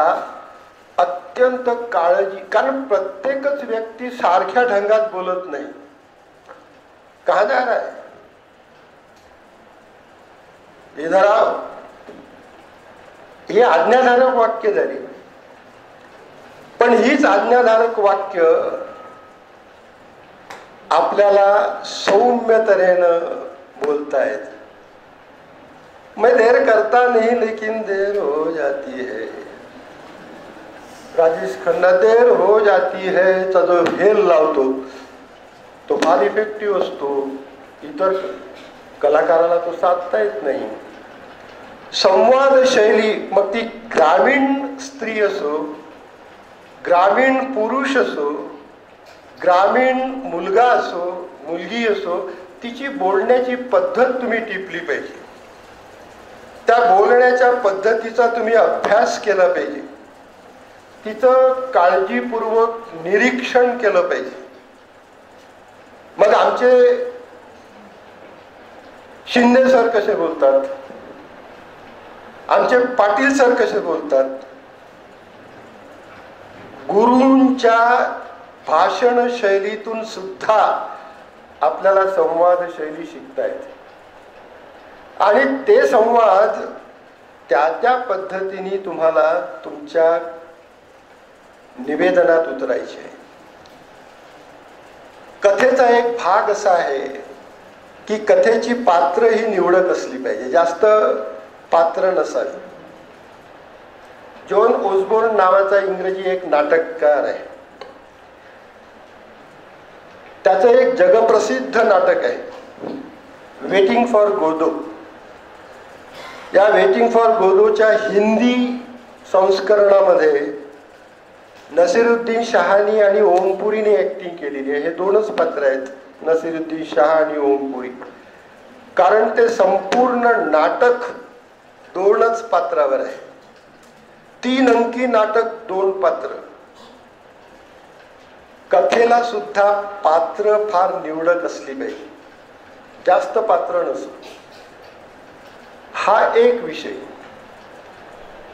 अत्यंत काळजी, कारण प्रत्येकच व्यक्ती सारख्या ढंगात बोलत नाही. कहा आहे इधर आओ, हे आज्ञाधारक वाक्य झाली. पण हीच आज्ञाधारक वाक्य आपल्याला सौम्य तऱ्हेनं बोलतायत. मैं देर करता नहीं लेकिन देर हो जाती है. राजेश खन्ना देर हो जाती है चा जो हेल लावतो तो फार इफेक्टिव्ह असतो. इतर कलाकाराला तो साधता येत नाही. संवाद शैली, मग ती ग्रामीण स्त्री असो, ग्रामीण पुरुष असो, ग्रामीण मुलगा असो, मुलगी असो, तिची बोलण्याची पद्धत तुम्ही टिपली पाहिजे. त्या बोलण्याच्या पद्धतीचा तुम्ही अभ्यास केला पाहिजे. तिचं काळजीपूर्वक निरीक्षण केलं पाहिजे. मग आमचे शिंदे सर कसे बोलतात, आमचे पाटील सर कसे बोलतात, गुरूंच्या भाषण शैलीतून सुद्धा आपल्याला संवाद शैली शिकता येते. आणि ते संवाद त्या पद्धतीने तुम्हाला तुमच्या निवेदनात उतरायचे. कथेचा एक भाग असा आहे की कथेची पात्र ही निवडक असली पाहिजे, जास्त पात्र नसावी. जॉन ओसबोर्न नावाचा इंग्रजी एक नाटककार आहे. त्याचं एक जगप्रसिद्ध नाटक आहे वेटिंग फॉर गोदो. या वेटिंग फॉर गोदोच्या हिंदी संस्करणामध्ये नसीरुद्दीन शहानी आणि ओमपुरीने ऍक्टिंग केलेली आहे. हे दोनच पात्र आहेत, नसीरुद्दीन शाह आणि ओमपुरी. कारण ते संपूर्ण नाटक दोनच पात्रावर आहे. 3 अंकी नाटक, 2 पात्र. कथेला सुद्धा पात्र फार निवडक असली पाहिजे, जास्त पात्र नसो. हा एक विषय,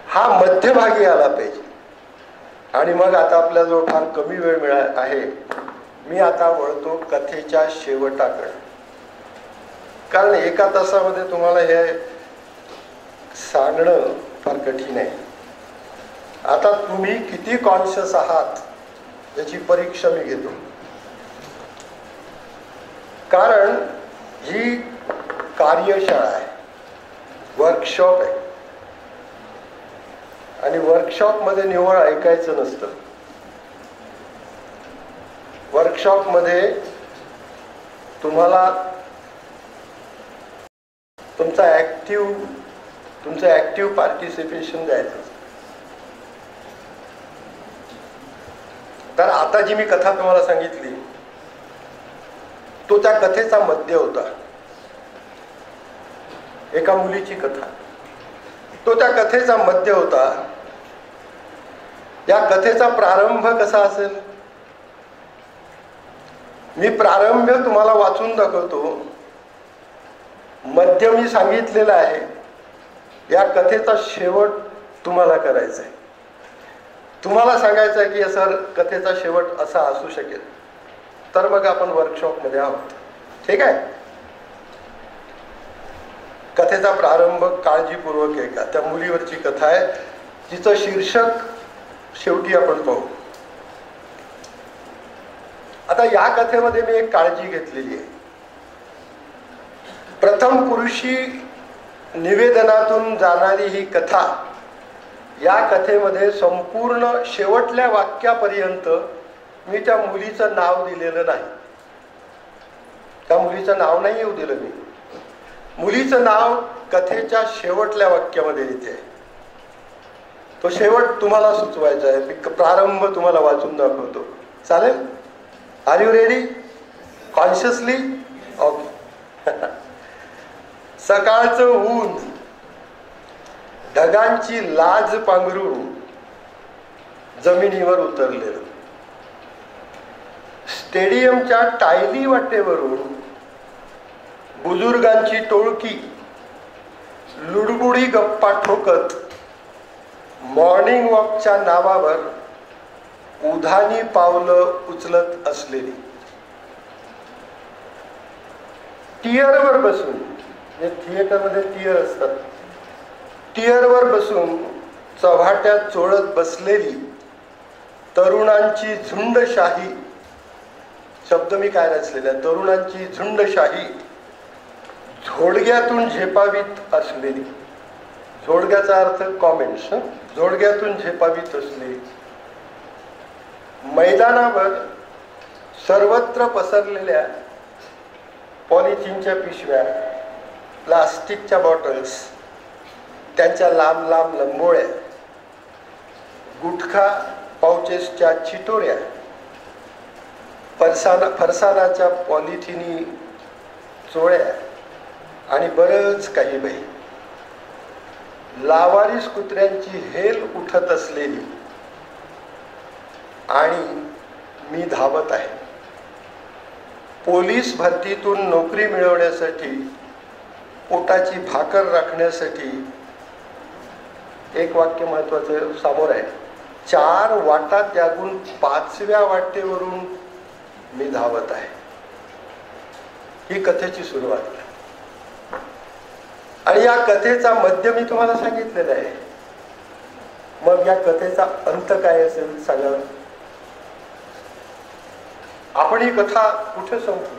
हा मध्यभागी आला पाहिजे. आणि मग आता आपल्याजवळ फार कमी वेळ आहे. मी आता वळतो कथेच्या शेवटाकडे, कारण 1 तासामध्ये तुम्हाला हे सांगणं फार कठीण आहे. आता तुम्ही किती कॉन्शियस आहात याची परीक्षा मी घेतो. कारण ही कार्यशाळा आहे, वर्कशॉप आहे. आणि वर्कशॉपमध्ये निव्वळ ऐकायचं नसतं. वर्कशॉपमध्ये तुम्हाला तुमचं ऍक्टिव्ह पार्टिसिपेशन द्यायचं. तर आता जी मी कथा तुम्हाला सांगितली तो त्या कथेचा मध्य होता. एका मुलीची कथा, तो त्या कथेचा मध्य होता. या कथेचा प्रारंभ कसा असेल? मी प्रारंभ तुम्हाला वाचून दाखवतो. मध्य मी सांगितलेला आहे. या कथेचा शेवट तुम्हाला करायचा आहे. तुम्हाला सांगायचं आहे की सर कथेचा शेवट असा असू शकेल. तर मग आपण वर्कशॉपमध्ये आहोत. ठीक आहे. कथेचा प्रारंभ काळजीपूर्वक आहे का? त्या मुलीवरची कथा आहे, तिचं शीर्षक शेवटी आपण पाहू. आता या कथेमध्ये मी एक काळजी घेतलेली आहे. प्रथम पुरुषी निवेदनातून जाणारी ही कथा, या कथेमध्ये संपूर्ण शेवटल्या वाक्यापर्यंत मी त्या मुलीचं नाव दिलेलं नाही. त्या मुलीचं नाव नाही येऊ दिलं मी. मुलीचं नाव कथेच्या शेवटल्या वाक्यामध्ये येते. तो शेवट तुम्हाला सुचवायचा आहे. मी प्रारंभ तुम्हाला वाचून दाखवतो. चालेल? Are you ready? Consciously? Okay. सकाळचं ऊन ढगांची लाज पांघरून जमिनीवर उतरलेलं. स्टेडियमच्या टायली वाटेवरून बुजुर्गांची टोळकी लुडबुडी गप्पा ठोकत मॉर्निंग वॉकच्या नावावर उधानी पावलं उचलत असलेली. टिअरवर बसून, थिएटरमध्ये टिअर असतात, टिअरवर बसून चव्हाट्यात चोळत बसलेली तरुणांची झुंडशाही. शब्द मी काय रचलेला? तरुणांची झुंडशाही झोडग्यातून झेपावीत असलेली. झोडग्याचा अर्थ कॉमेंट्स. झोडग्यातून झेपावीत असलेली. मैदानावर सर्वत्र पसरलेल्या पॉलिथिनच्या पिशव्या, प्लास्टिकच्या बॉटल्स, त्यांच्या लांब लांब लंबोळ्या, गुटखा पाउचेसच्या चिटोऱ्या, फरसाणाच्या पॉलिथिनी चोळ्या आणि बरंच काही बाई. लावारिस कुत्र्यांची हेल उठत असलेली. आणि मी धावत आहे. पोलीस भरतीतून नोकरी मिळवण्यासाठी, पोटाची भाकर राखण्यासाठी. एक वाक्य महत्वाचं समोर आहे. 4 वाटा त्यागून 5व्या वाटेवरून मी धावत आहे. ही कथेची सुरुवात. आणि या कथेचा मध्य मी तुम्हाला सांगितलेला आहे. मग या कथेचा अंत काय असेल सांगा. आपण ही कथा कुठे संपू?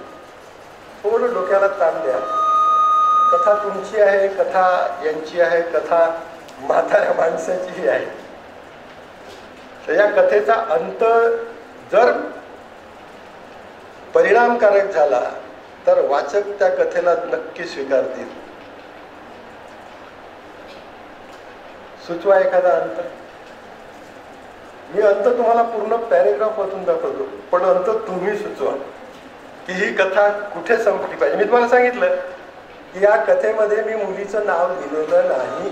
थोडं डोक्याला ताण द्या. कथा तुमची आहे, कथा यांची आहे, कथा म्हाताऱ्या माणसाचीही आहे. तर या कथेचा अंत जर परिणामकारक झाला तर वाचक त्या कथेला नक्की स्वीकारतील. सुचवा एखादा अंत. मी अंत तुम्हाला पूर्ण पॅरेग्राफ वाचून दाखवतो, पण अंत तुम्ही सुचवा की ही कथा कुठे संपली पाहिजे. मी तुम्हाला सांगितलं की या कथेमध्ये मी मुलीचं नाव दिलेलं नाही.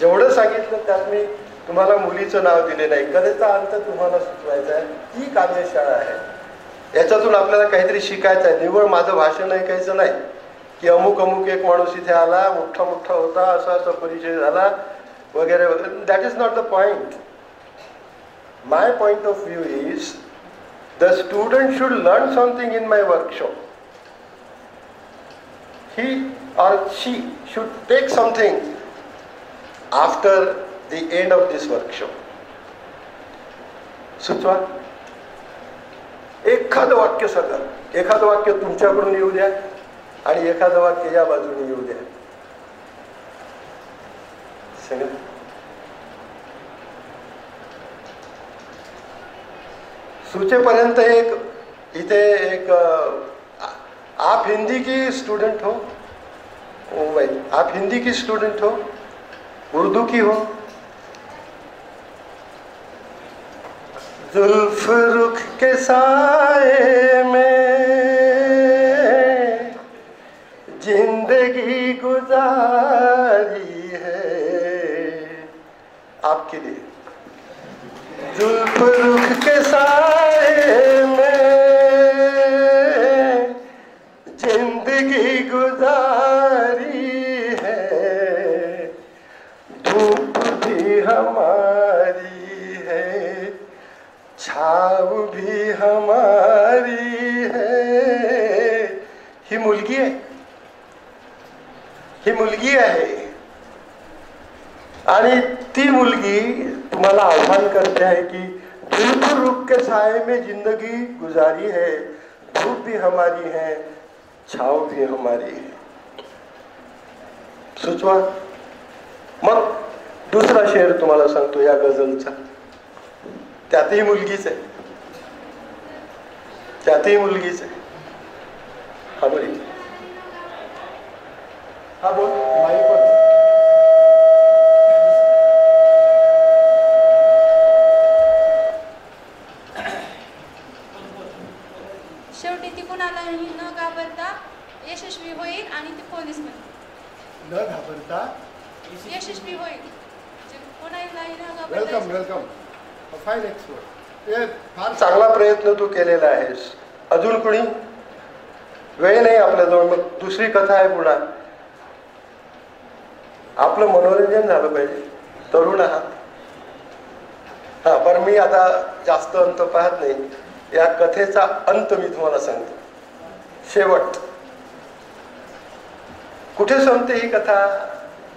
जेवढं सांगितलं त्यात मी तुम्हाला मुलीचं नाव दिले नाही. कथेचा अंत तुम्हाला सुचवायचा आहे. ही कार्यशाळा आहे. याच्यातून आपल्याला काहीतरी शिकायचं आहे. निव्वळ माझं भाषण ऐकायचं नाही की अमुक अमुक एक माणूस इथे आला, मोठा मोठा होता, असा असा परिचय झाला वगैरे वगैरे. That is not the point. My point of view is the student should learn something in my workshop. He or she should take something after the end of this workshop. सुचवा. एखादं वाक्य सांगा. एखादं वाक्य तुमच्याकडून येऊ द्या आणि एखादं वाक्य या बाजूने येऊ द्या. सांगा. सुचेपर्यंत एक इथे एक आप हिंदी की स्टूडेंट हो? ओ भाई, आप हिंदी की स्टूडेंट हो? उर्दू की हो? जुल्फ रुख के साए में जिंदगी गुजारी है आपके लिए। जुल्फ रुख के साए में जिंदगी गुजारी है, धूप भी हमारी है, छाव भी हमारी है। ही मुलगी आहे, ही मुलगी आहे आणि ती मुलगी तुम्हाला आह्वान करते आहे की धूप रुख के साए में जिंदगी गुजारी है, धूप भी हमारी है, छाव भी हमारी है। सुचवा। मग दुसरा शेर तुम्हाला सांगतो या गझलचा, त्यातही मुलगीच आहे, त्यातही मुलगीच आहे। हा बोल, हा बोल, माईक बोल। शेवटी ती कुणालाही न घाबरता यशस्वी होईल आणि ती पोलीस बनेल। न घाबरता यशस्वी होईल, कोणालाही न घाबरता। Welcome welcome, fine expert. फार चांगला प्रयत्न तू केलेला आहेस। अजून कोणी? वेळ नाही आपल्याजवळ, मग दुसरी कथा आहे पुन्हा। आपलं मनोरंजन झालं पाहिजे, तरुण आहात। हा, पण मी आता जास्त अंत पाहत नाही, या कथेचा अंत मी तुम्हाला सांगतो, शेवट। कुठे संपते ही कथा?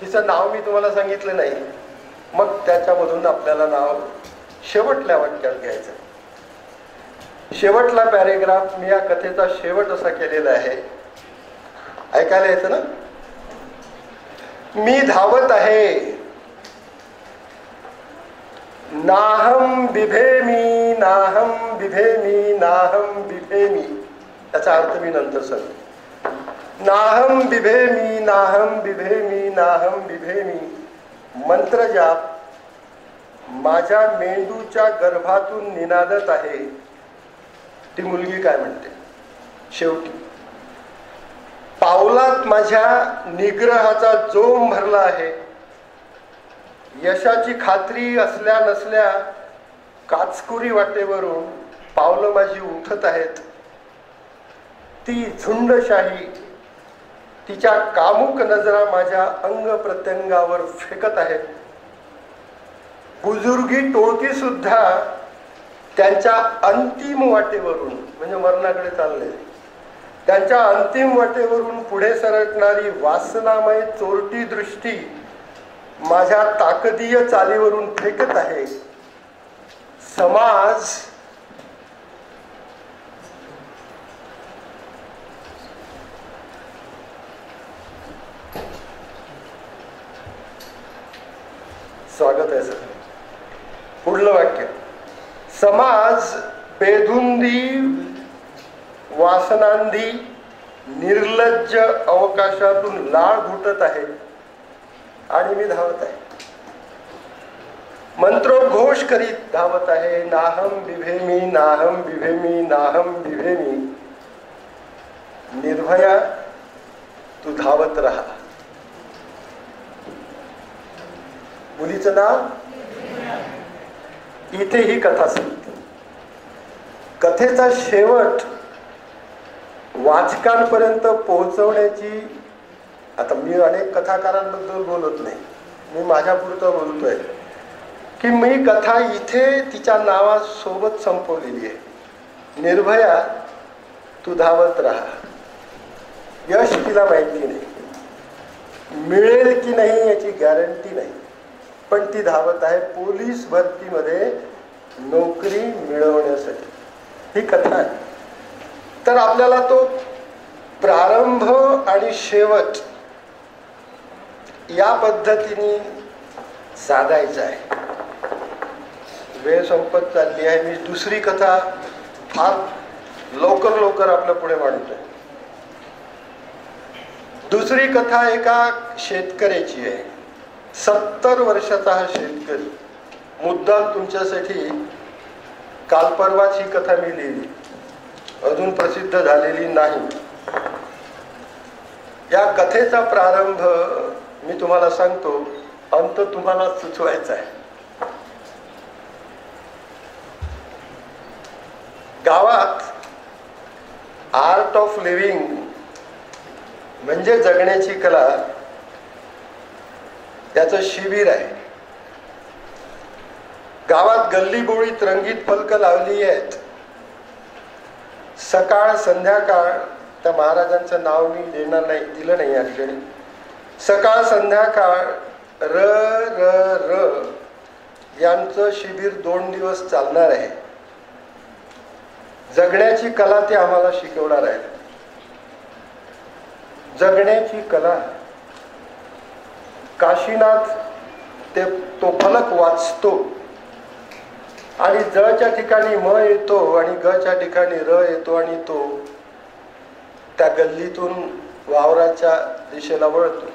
तिचं नाव मी तुम्हाला सांगितलं नाही, मग त्याच्यामधून आपल्याला नाव शेवटल्या वाक्यात घ्यायचं। शेवटला पॅरेग्राफ मी या कथेचा शेवट असा केलेला आहे, ऐकायला येतं ना? मी धावत आहे, नाहम बिभेमी, नाहम बिभेमी, नाहम बिभेमी। त्याचा अर्थ मी नंतर सांगतो। नाहम बिभेमी, नाहम बिभेमी, नाहम बिभेमी मंत्र जाप माझ्या मेंदूच्या गर्भातून निनादत आहे। ती मुलगी काय म्हणते शेवटी? पावलात माझ्या निग्रहाचा जोम भरला आहे, यशाची खात्री असल्या नसल्या काचकुरी वाटेवरून पावलं माझी उठत आहेत। ती झुंडशाही तिच्या कामुक नजरा माझ्या अंग प्रत्यंगावर फेकत आहेत। बुजुर्गी टोळकी सुद्धा त्यांच्या अंतिम वाटेवरून, म्हणजे मरणाकडे चालले, त्यांच्या अंतिम वाटेवरून पुढे सरकणारी वासनामय चोरटी दृष्टी माझ्या ताकदीय चालीवरून फेकत आहे। समाज स्वागत आहे सर। पुढलं वाक्य, समाज बेधुंदी वासनांधी निर्लज्ज अवकाशातून लाळ घुटत आहे आणि मी धावत आहे, मंत्रोद्घोष करीत धावत आहे। नाहम बिभेमी, नाहम बिभेमी, नाहम बिभेमी। निर्भया तू धावत राहा। मुलीचं नाव? इथे ही कथा संपते। कथेचा शेवट वाचकांपर्यंत पोहोचवण्याची, आता मी अनेक कथाकारांबद्दल बोलत नाही, मी माझ्यापुरतं बोलतोय की मी कथा इथे तिच्या नावासोबत संपवलेली आहे। निर्भया तू धावत राहा। यश तिला माहिती नाही, मिळेल की नाही याची गॅरंटी नाही, पण ती धावत आहे पोलीस भरतीमध्ये नोकरी मिळवण्यासाठी। ही कथा आहे। तर आपल्याला तो प्रारंभ आणि शेवट या पद्धतीने साधायचा आहे। वेळ संपत चालली आहे। मी दुसरी कथा फार लवकर लवकर आपल्या पुढे मांडतोय. दुसरी कथा एका शेतकऱ्याची आहे. 70 वर्षाचा हा शेतकरी. मुद्दाम तुमच्यासाठी काल परवाच ही कथा मी लिहिली, अजून प्रसिद्ध झालेली नाही. या कथेचा प्रारंभ मी तुम्हाला सांगतो, अंत तुम्हाला सुचवायचा आहे. गावात आर्ट ऑफ लिव्हिंग म्हणजे जगण्याची कला याचं शिबिर आहे. गावात गल्लीबोळीत रंगीत फलक लावली आहेत. सकाळ संध्याकाळ, त्या महाराजांचं नाव मी दिलं नाही या ठिकाणी. सकाळ संध्याकाळ र र र यांचं शिबिर 2 दिवस चालणार आहे. जगण्याची कला ते आम्हाला शिकवणार आहे. जगण्याची कला. काशीनाथ तो फलक वाचतो आणि जच्या ठिकाणी म येतो आणि गच्या ठिकाणी र येतो आणि तो त्या गल्लीतून वावराच्या दिशेला वळतो.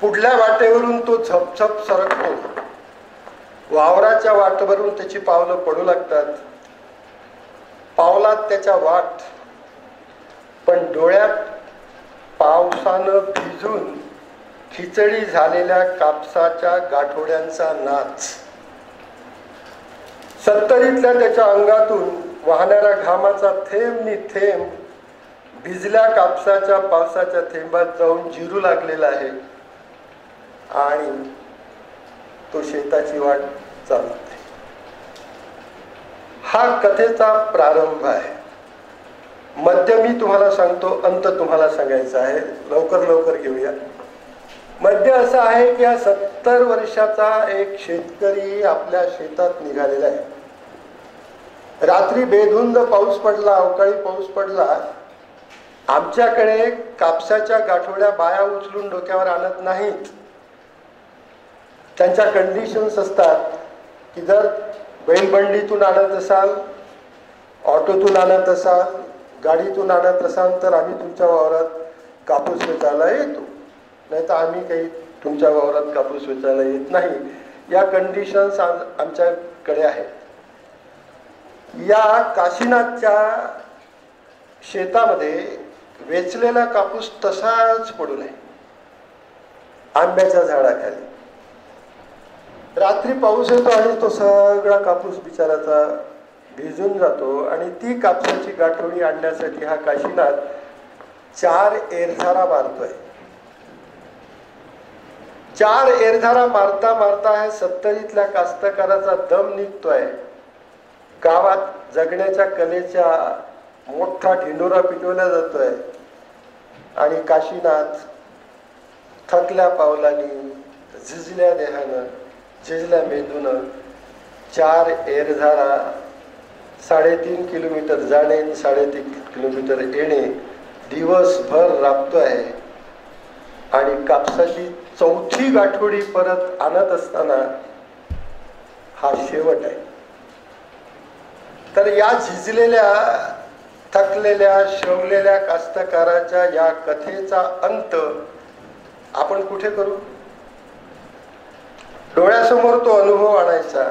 पुढल्या वाटेवरून तो झपझप सरकतो. वावराच्या वाटेवरून त्याची पावलं पडू लागतात. पावलात त्याच्या वाट, पण डोळ्यात पावसानं भिजून खिचडी झालेल्या कापसाच्या गाठोड्यांचा नाच. 70तल्या त्याच्या अंगातून वाहणाऱ्या घामाचा थेंब नि थेंब भिजल्या कापसाच्या पावसाच्या थेंबात जाऊन जिरू लागलेला आहे आणि तो शेताची वाट चालते. हा कथेचा प्रारंभ आहे. मध्य मी तुम्हाला सांगतो, अंत तुम्हाला सांगायचा आहे. लवकर लवकर घेऊया. मध्य असं आहे की हा 70 वर्षाचा एक शेतकरी आपल्या शेतात निघालेला आहे. रात्री बेधुंद पाऊस पडला, अवकाळी पाऊस पडला. आमच्याकडे कापसाच्या गाठोड्या बाया उचलून डोक्यावर आणत नाहीत. त्यांच्या कंडिशन्स असतात की जर बैलबंडीतून आणत असाल, ऑटोतून आणत असाल, गाडीतून आणत असाल तर आम्ही तुमच्या वावरात कापूस वेचायला येतो, नाही तर आम्ही काही तुमच्या वावरात कापूस वेचायला येत नाही. या कंडिशन्स आमच्याकडे आहेत. या काशीनाथच्या शेतामध्ये वेचलेला कापूस तसाच पडू नये आंब्याच्या झाडाखाली. रात्री पाऊस येतो आणि तो सगळा कापूस बिचाराचा भिजून जातो आणि ती कापसाची गाठोडी आणण्यासाठी हा काशीनाथ 4 एरझारा मारतोय. 4 एरझारा मारता मारता ह्या 70तल्या कास्तकाराचा दम निघतोय. गावात जगण्याच्या कलेच्या मोठा ढिंडोरा पिटवला जातोय आणि काशीनाथ थकल्या पावलांनी, झिजल्या देहानं, झिजल्या मेंदूनं 4 एरझारा 3.5 किलोमीटर जाणे, 3.5 किलोमीटर येणे दिवसभर राबतोय आणि कापसाची 4थी गाठोडी परत आणत असताना हा शेवट आहे. तर या झिजलेल्या, थकलेल्या, श्रमलेल्या कास्तकाराच्या या कथेचा अंत आपण कुठे करू? डोळ्यासमोर तो अनुभव आणायचा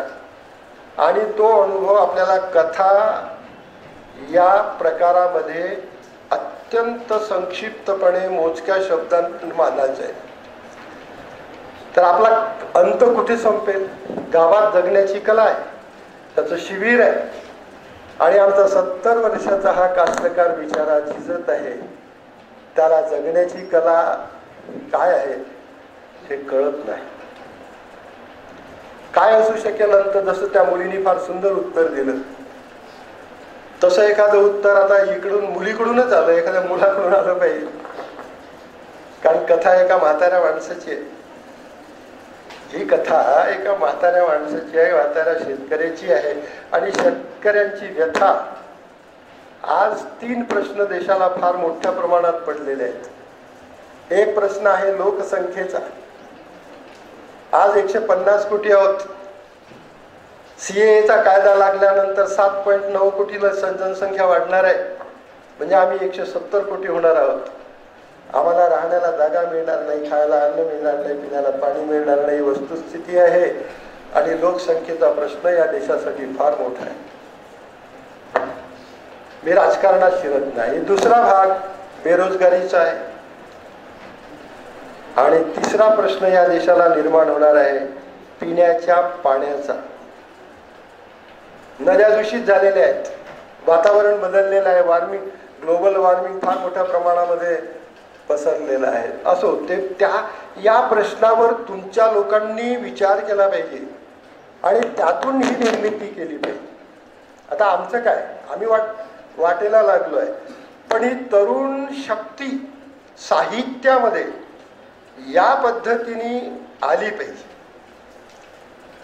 आणि तो अनुभव आपल्याला कथा या प्रकारामध्ये अत्यंत संक्षिप्तपणे मोजक्या शब्दांत मांडायचा आहे. तर आपला अंत कुठे संपेल? गावात जगण्याची कला आहे, त्याचं शिबिर आहे आणि आमचा 70 वर्षाचा हा कास्तकार बिचारा झिजत आहे. त्याला जगण्याची कला काय आहे हे कळत नाही. काय असू शकेल अंत? जसं त्या मुलीने फार सुंदर उत्तर दिलं तसं एखादं उत्तर आता इकडून मुलीकडूनच आलं, एखाद्या मुलाकडून आलं पाहिजे. कारण कथा एका म्हाताऱ्या माणसाची आहे. ही कथा एका म्हाताऱ्या माणसाची आहे, म्हाताऱ्या शेतकऱ्याची आहे. आणि शेतकऱ्यांची व्यथा. आज 3 प्रश्न देशाला फार मोठ्या प्रमाणात पडलेले आहेत. एक प्रश्न आहे लोकसंख्येचा. आज 150 कोटी आहोत. CAA कायदा लागल्यानंतर 7.9 कोटीला जनसंख्या वाढणार आहे, म्हणजे आम्ही 170 कोटी होणार आहोत. आम्हाला राहण्याला जागा मिळणार नाही, खायला अन्न मिळणार नाही, पिण्याला पाणी मिळणार नाही, वस्तुस्थिती आहे. आणि लोकसंख्येचा प्रश्न या देशासाठी फार मोठा आहे. मी राजकारणात शिरत नाही. दुसरा भाग बेरोजगारीचा आहे. आणि तिसरा प्रश्न या देशाला निर्माण होणार आहे पिण्याच्या पाण्याचा. नद्या दूषित झालेल्या आहेत, वातावरण बदललेलं आहे, वॉर्मिंग, ग्लोबल वॉर्मिंग फार मोठ्या प्रमाणामध्ये पसरलेलं आहे. असो ते या प्रश्नावर तुमच्या लोकांनी विचार केला पाहिजे आणि त्यातून ही निर्मिती केली पाहिजे. आता आमचं काय, आम्ही वाटेला लागलोय, पण ही तरुण शक्ती साहित्यामध्ये या पद्धतीने आली पाहिजे.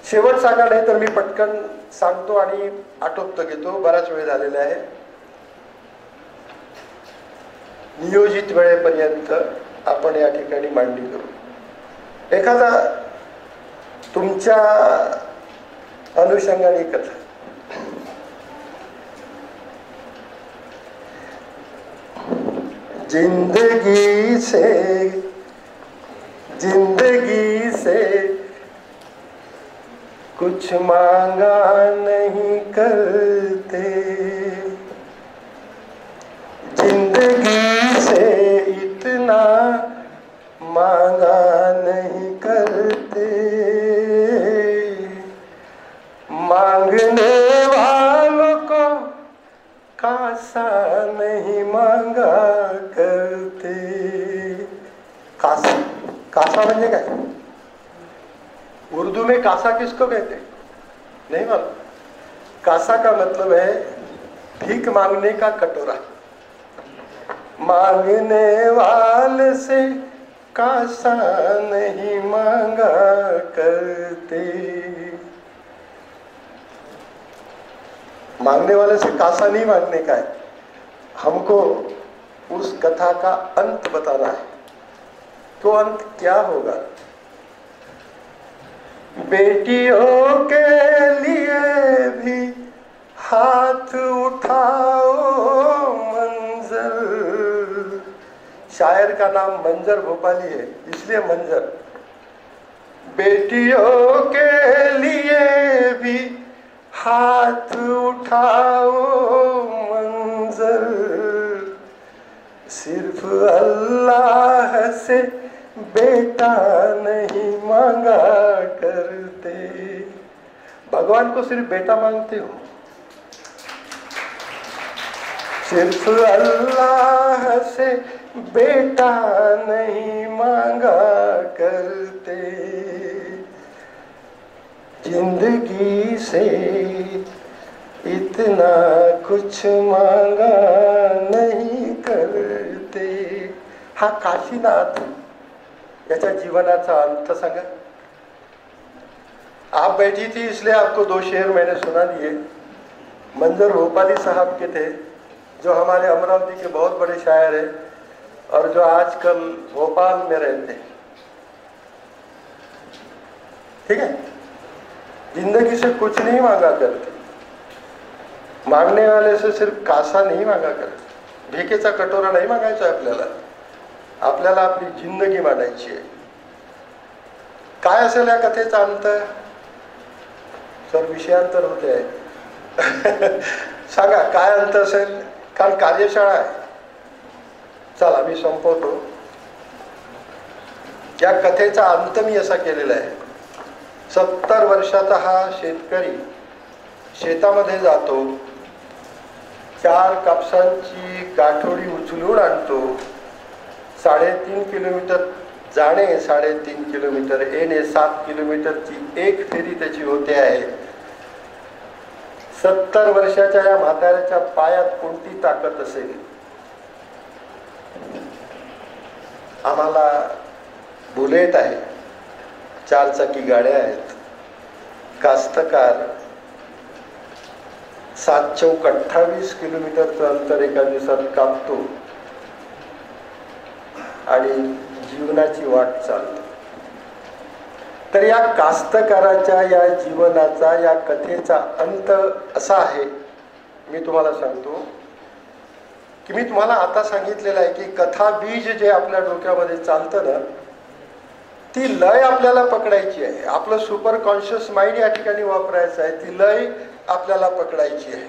शेवट सांगा, नाही तर मी पटकन सांगतो आणि आटोपतो घेतो, बराच वेळ झालेला आहे. नियोजित वेळेपर्यंत आपण या ठिकाणी मांडणी करू. एखादा तुमच्या अनुषंगाने कथा. जिंदगी से कुछ मांगा नहीं करते, जिंदगी से इतना मांगा नहीं करते, मांगने वालों को कासा नहीं मांगा करते. कासा, कासा म्हणजे काय? उर्दू में कासा किसको कहते? नहीं मालूम. कासा का मतलब है भीख मांगने का कटोरा. मांगने वाले से कासा नहीं मांगा करते. मांगने वाले से कासा नहीं मांगने का है. हमको उस कथा का अंत बताना है. तो अंत क्या होगा? बेटियों के लिए भी हाथ उठाओ मंजर. शायर का नाम मंजर भोपाली है, इसलिए मंजर. बेटियों के लिए भी हाथ उठाओ मंजर. सिर्फ अल्लाह से बेटा नहीं मांगा करते. भगवान को सिर्फ बेटा मांगते हो. सिर्फ अल्लाह से बेटा नहीं मांगा करते. जिंदगी से इतना कुछ मांगा नहीं करते. हा काशीनाथ याच्या जीवनाचा अंत सांगा. आप बैठी थी इसलिए आपको 2 शेर मैंने सुना दिए. मंजर भोपाली साहब के थे, जो हमारे अमरावती के बहुत बड़े शायर हैं और जो आजकल भोपाल में रहते हैं. ठीक है. जिंदगी से कुछ नहीं मांगा करते. मांगने वाले से सिर्फ कासा नहीं मांगा करते. ढेकेचा कटोरा नाही मागायचा आपल्याला. आपल्याला आपली जिंदगी मांडायची आहे. काय असेल या कथेचा अंत? सर विषयांतर होते आहे. सांगा काय अंत असेल? कारण कार्यशाळा आहे. चला मी संपवतो. या कथेचा अंत मी असा केलेला आहे. 70 वर्षाचा हा शेतकरी शेतामध्ये जातो, 4 कापसांची गाठोडी उचलून आणतो. 3.5 किलोमीटर जाणे, 3.5 किलोमीटर येणे, 7 किलोमीटरची एक फेरी त्याची होते आहे. 70 वर्षाच्या या म्हाताऱ्याच्या पायात कोणती ताकद असेल? आम्हाला बुलेट आहे, 4 चाकी गाड्या आहेत. कास्तकार 7 चौक 28 किलोमीटरचं अंतर एका दिवसात कापतो आणि जीवनाची वाट चालते. तर या कास्तकाराच्या या जीवनाचा या कथेचा अंत असा आहे, मी तुम्हाला सांगतो की मी तुम्हाला आता सांगितलेलं आहे की कथा बीज जे आपल्या डोक्यामध्ये चालतं ना, ती लय आपल्याला पकडायची आहे. आपलं सुपर कॉन्शियस माइंड या ठिकाणी वापरायचं आहे. ती लय आपल्याला पकडायची आहे.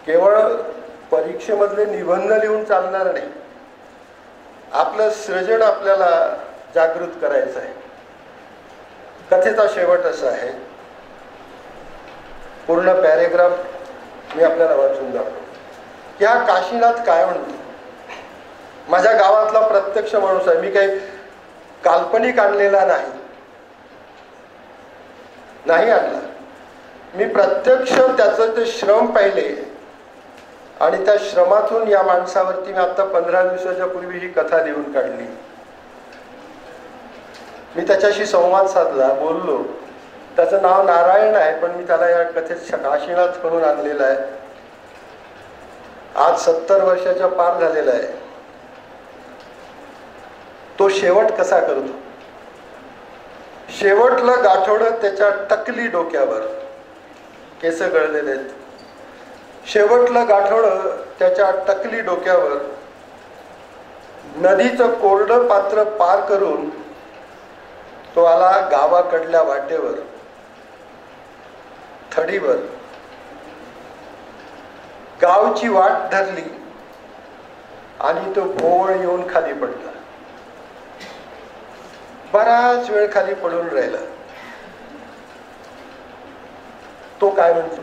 केवळ परीक्षेमधले निबंध लिहून चालणार नाही. आपलं सृजन आपल्याला जागृत करायचं आहे. कथेचा शेवट असा आहे, पूर्ण पॅरेग्राफ मी आपल्याला वाचून दाखवतो की हा काशीनाथ काय म्हणतो. माझ्या गावातला प्रत्यक्ष माणूस आहे. मी काही काल्पनिक आणलेला नाही आणला. मी प्रत्यक्ष त्याचं ते श्रम पाहिले आणि त्या श्रमातून या माणसावरती मी आता 15 दिवसाच्या पूर्वी ही कथा लिहून काढली. मी त्याच्याशी संवाद साधला, बोललो. त्याचं नाव नारायण आहे, पण मी त्याला या कथेत काशीनाथ म्हणून आणलेलं आहे. आज 70 वर्षाच्या पार झालेला आहे. तो शेवट कसा करतो. शेवटलं गाठोडं त्याच्या टकली डोक्यावर, केस गळलेले आहेत. शेवटलं गाठोडं त्याच्या टकली डोक्यावर नदीचं कोरडं पात्र पार करून तो आला गावाकडल्या वाटेवर, थडीवर. गावची वाट धरली आणि तो भोवळ येऊन खाली पडला. बराच वेळ खाली पडून राहिला. तो काय म्हणतो,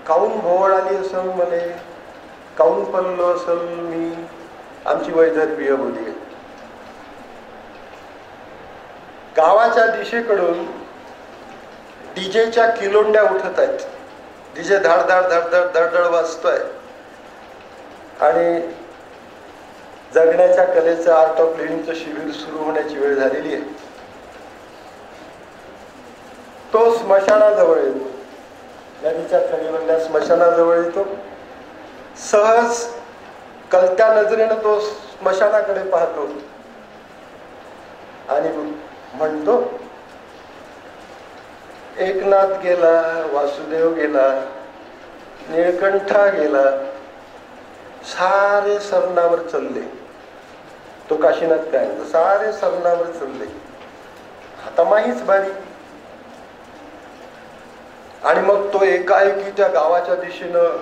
काऊन भोवळ आली असल मले, काऊन पडलो असल मी, आमची वैदर्भीय बोली. गावाच्या दिशेकडून डीजेच्या किलोंड्या उठत आहेत. डीजे धाडधाड धडधड धडधड वाजतोय आणि जगण्याच्या कलेचं आर्ट ऑफ लिव्हिंगचं शिबिर सुरू होण्याची वेळ झालेली आहे. तो स्मशानाजवळ येतो, नदीच्या थडीवरल्या स्मशानाजवळ येतो. सहज कलत्या नजरेनं तो स्मशानाकडे पाहतो आणि म्हणतो, एकनाथ गेला, वासुदेव गेला, निळकंठा गेला, सारे सरणावर चालले. तो काशीनाथ काय, सारे सरणावर चालले, आता माहीच बारी. आणि मग तो एकाएकी त्या गावाच्या दिशेनं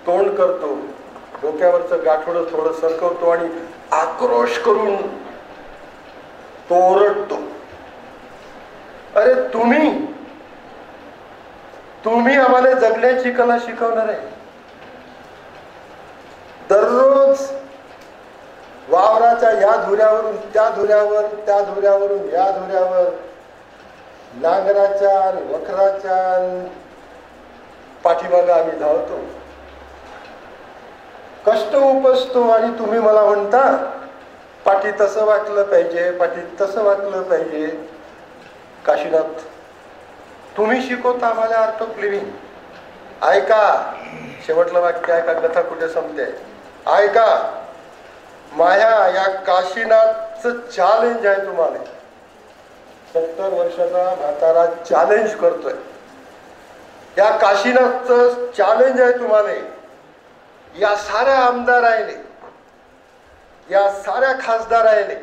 तोंड करतो, डोक्यावरचं गाठोडं थोडं सरकवतो आणि आक्रोश करून तो ओरडतो, अरे तुम्ही आम्हाला जगण्याची कला शिकवणार आहे. दररोज वावराच्या या धुऱ्यावरून त्या धुऱ्यावर, त्या धुऱ्यावरून या धुऱ्यावर, नांगराच्या वखराच्या पाठीमागे आम्ही धावतो, कष्ट उपसतो आणि तुम्ही मला म्हणता पाठी तसं वाटलं पाहिजे, पाठी तसं वाटलं पाहिजे. काशीनाथ, तुम्ही शिकवता आम्हाला आर्ट ऑफ लिव्हिंग. ऐका, शेवटलं वाक्य ऐका, कथा कुठे संपते. ऐका, माझ्या या काशीनाथचं चॅलेंज आहे तुम्हाला. 70 वर्षाचा म्हातारा चॅलेंज करतोय. या काशीनाथचं चॅलेंज आहे तुम्हाला. या साऱ्या आमदारायने, या साऱ्या खासदारायने,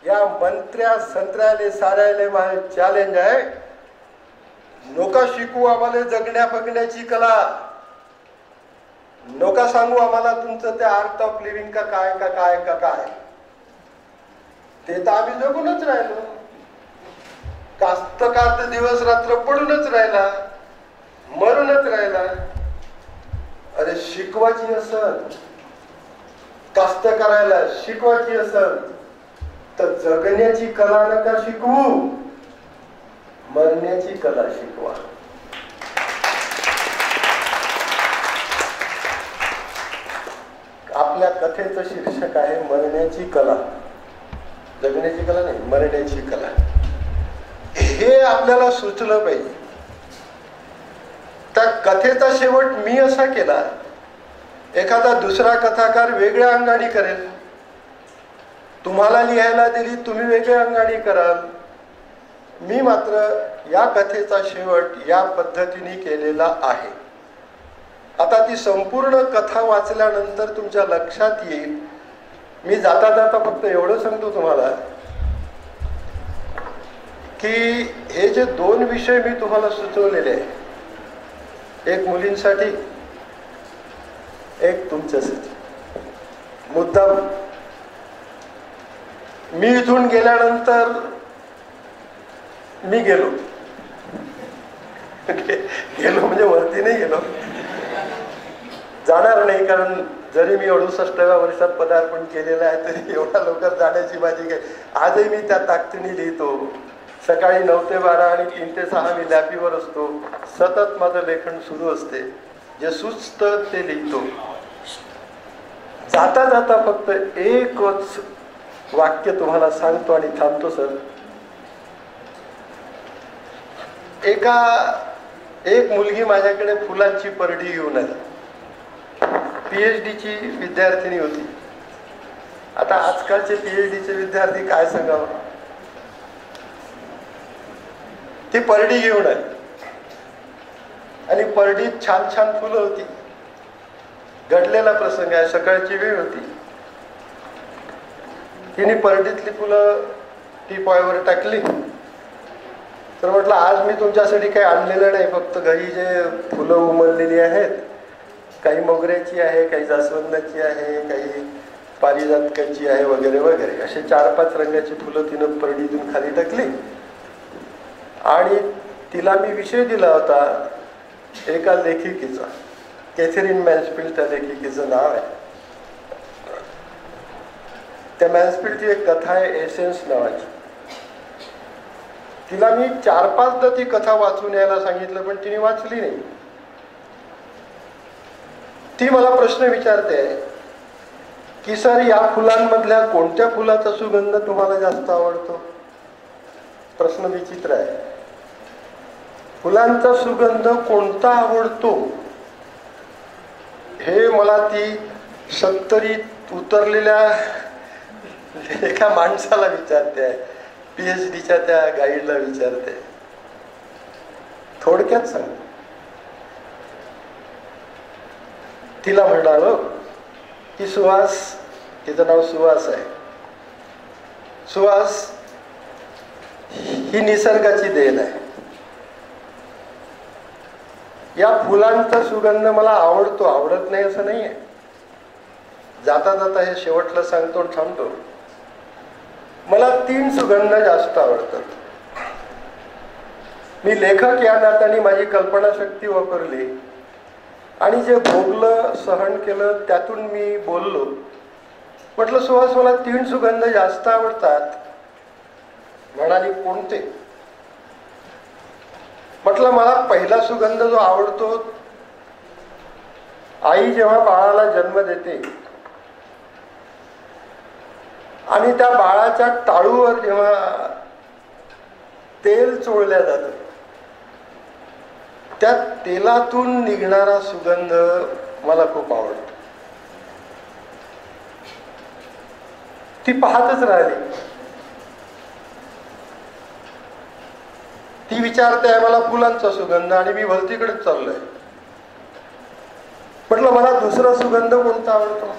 या मंत्र्या संत्र्याले साऱ्याले माझे चॅलेंज आहे. नोका शिकू आम्हाला जगण्या बघण्याची कला, नोका सांगू आम्हाला तुमचं ते आर्ट ऑफ लिव्हिंग का काय का काय का काय. ते तर आम्ही जगूनच राहिलो. कास्तकार तर दिवस रात्र पडूनच राहिला, मरूनच राहिला. अरे शिकवायची असत, कास्तकारायला शिकवायची असत तर जगण्याची कला नका शिकवू, मरण्याची कला शिकवा. आपल्या कथेचं शीर्षक आहे मरण्याची कला. जगण्याची कला नाही, मरण्याची कला. हे आपल्याला सुचलं पाहिजे. त्या कथेचा शेवट मी असा केला, एखादा दुसरा कथाकार वेगळ्या अंगाने करेल. तुम्हाला लिहायला दिली, तुम्ही वेगळ्या अंगाने कराल. मी मात्र या कथेचा शेवट या पद्धतीने केलेला आहे. आता ती संपूर्ण कथा वाचल्यानंतर तुमच्या लक्षात येईल. मी जाता जाता फक्त एवढं सांगतो तुम्हाला की हे जे 2 विषय मी तुम्हाला सुचवलेले आहे, एक मुलींसाठी, एक तुमच्यासाठी, मुद्दाम मी इथून गेल्यानंतर मी गेलो म्हणजे वरती नाही गेलो, जाणार नाही. कारण जरी मी 68व्या वर्षात पदार्पण केलेलं आहे तरी एवढ्या लवकर जाण्याची माझी काही, आजही मी त्या ताकदीने लिहितो. सकाळी 9 ते 12 आणि 3 ते 6 मी लॅपीवर असतो. सतत माझं लेखन सुरू असते. जे सुचतं ते लिहितो. जाता जाता फक्त एकच वाक्य तुम्हाला सांगतो आणि थांबतो सर. एक मुलगी माझ्याकडे फुलांची परडी घेऊन आली. PhD ची विद्यार्थिनी होती. आता आजकालचे PhD चे विद्यार्थी काय सांगावं. ती परडी घेऊन आली आणि परडीत छान छान फुलं होती. घडलेला प्रसंग आहे, सकाळची वेळ होती. तिने परडीतली फुलं टीपॉयवर टाकली. तर म्हटलं आज मी तुमच्यासाठी काही आणलेलं नाही, फक्त घरी जे फुलं उमललेली आहेत, काही मोगऱ्याची आहे, काही जास्वंदाची आहे, काही पारिजातकाची आहे वगैरे वगैरे, असे 4-5 रंगाची फुलं तिनं परडीतून खाली टाकली. आणि तिला मी विषय दिला होता एका लेखिकेचा, कॅथरीन मॅन्सफिल्ड त्या लेखिकेचं नाव आहे. त्या मॅन्सफिल्डची एक कथा आहे एसेन्स नावाची. तिला मी 4-5दा ती कथा वाचून यायला सांगितलं, पण तिने वाचली नाही. ती मला प्रश्न विचारते की सर, या फुलांमधल्या कोणत्या फुलाचा सुगंध तुम्हाला जास्त आवडतो. प्रश्न विचित्र आहे. फुलांचा सुगंध कोणता आवडतो हे मला ती 70त उतरलेल्या एका माणसाला विचारते आहे. PhDच्या त्या गाईडला विचारते. थोडक्यात सांग. तिला म्हणालो की सुहास, तिचं नाव सुहास आहे, सुहास ही निसर्गाची देण आहे. या फुलांचा सुगंध मला आवडतो, आवडत नाही असं नाही आहे. जाता जाता हे शेवटला सांगतो, थांबतो. मला 3 सुगंध जास्त आवडतात. मी लेखक या नात्याने माझी कल्पनाशक्ती वापरली आणि जे भोगलं, सहन केलं, त्यातून मी बोललो. म्हटलं सुहास, मला 3 सुगंध जास्त आवडतात. म्हणाली कोणते. म्हटलं मला पहिला सुगंध जो आवडतो, आई जेव्हा बाळाला जन्म देते आणि त्या बाळाच्या टाळूवर जेव्हा तेल चोळल्या जातं, त्या तेलातून निघणारा सुगंध मला खूप आवडतो. ती पाहतच राहिली. ती विचारते मला फुलांचा सुगंध आणि मी भलतीकडेच चाललोय. म्हटलं मला दुसरा सुगंध कोणता आवडतो.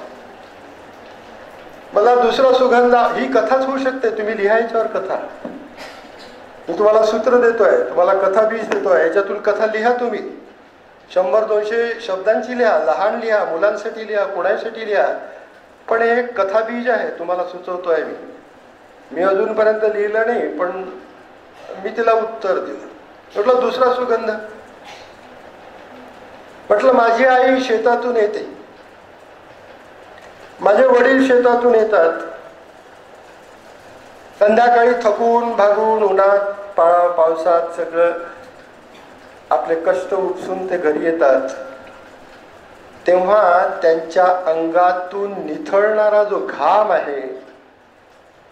मला दुसरा सुगंध, ही कथाच होऊ शकते, तुम्ही लिहायच्यावर कथा. मी तुम्हाला सूत्र देतोय, तुम्हाला कथा बीज देतोय, याच्यातून कथा लिहा. तुम्ही 100-200 शब्दांची लिहा, लहान लिहा, मुलांसाठी लिहा, कोणासाठी लिहा, पण हे कथा बीज आहे, तुम्हाला सुचवतोय मी अजूनपर्यंत लिहिलं नाही, पण मी तिला उत्तर दिलं. म्हटलं दुसरा सुगंध. म्हटलं माझी आई शेतातून येते, माझे वडील शेतातून येतात, संध्याकाळी थकून भागून उन्हात पावसात सगळं आपले कष्ट उपसून ते घरी येतात, तेव्हा त्यांच्या अंगातून निथळणारा जो घाम आहे,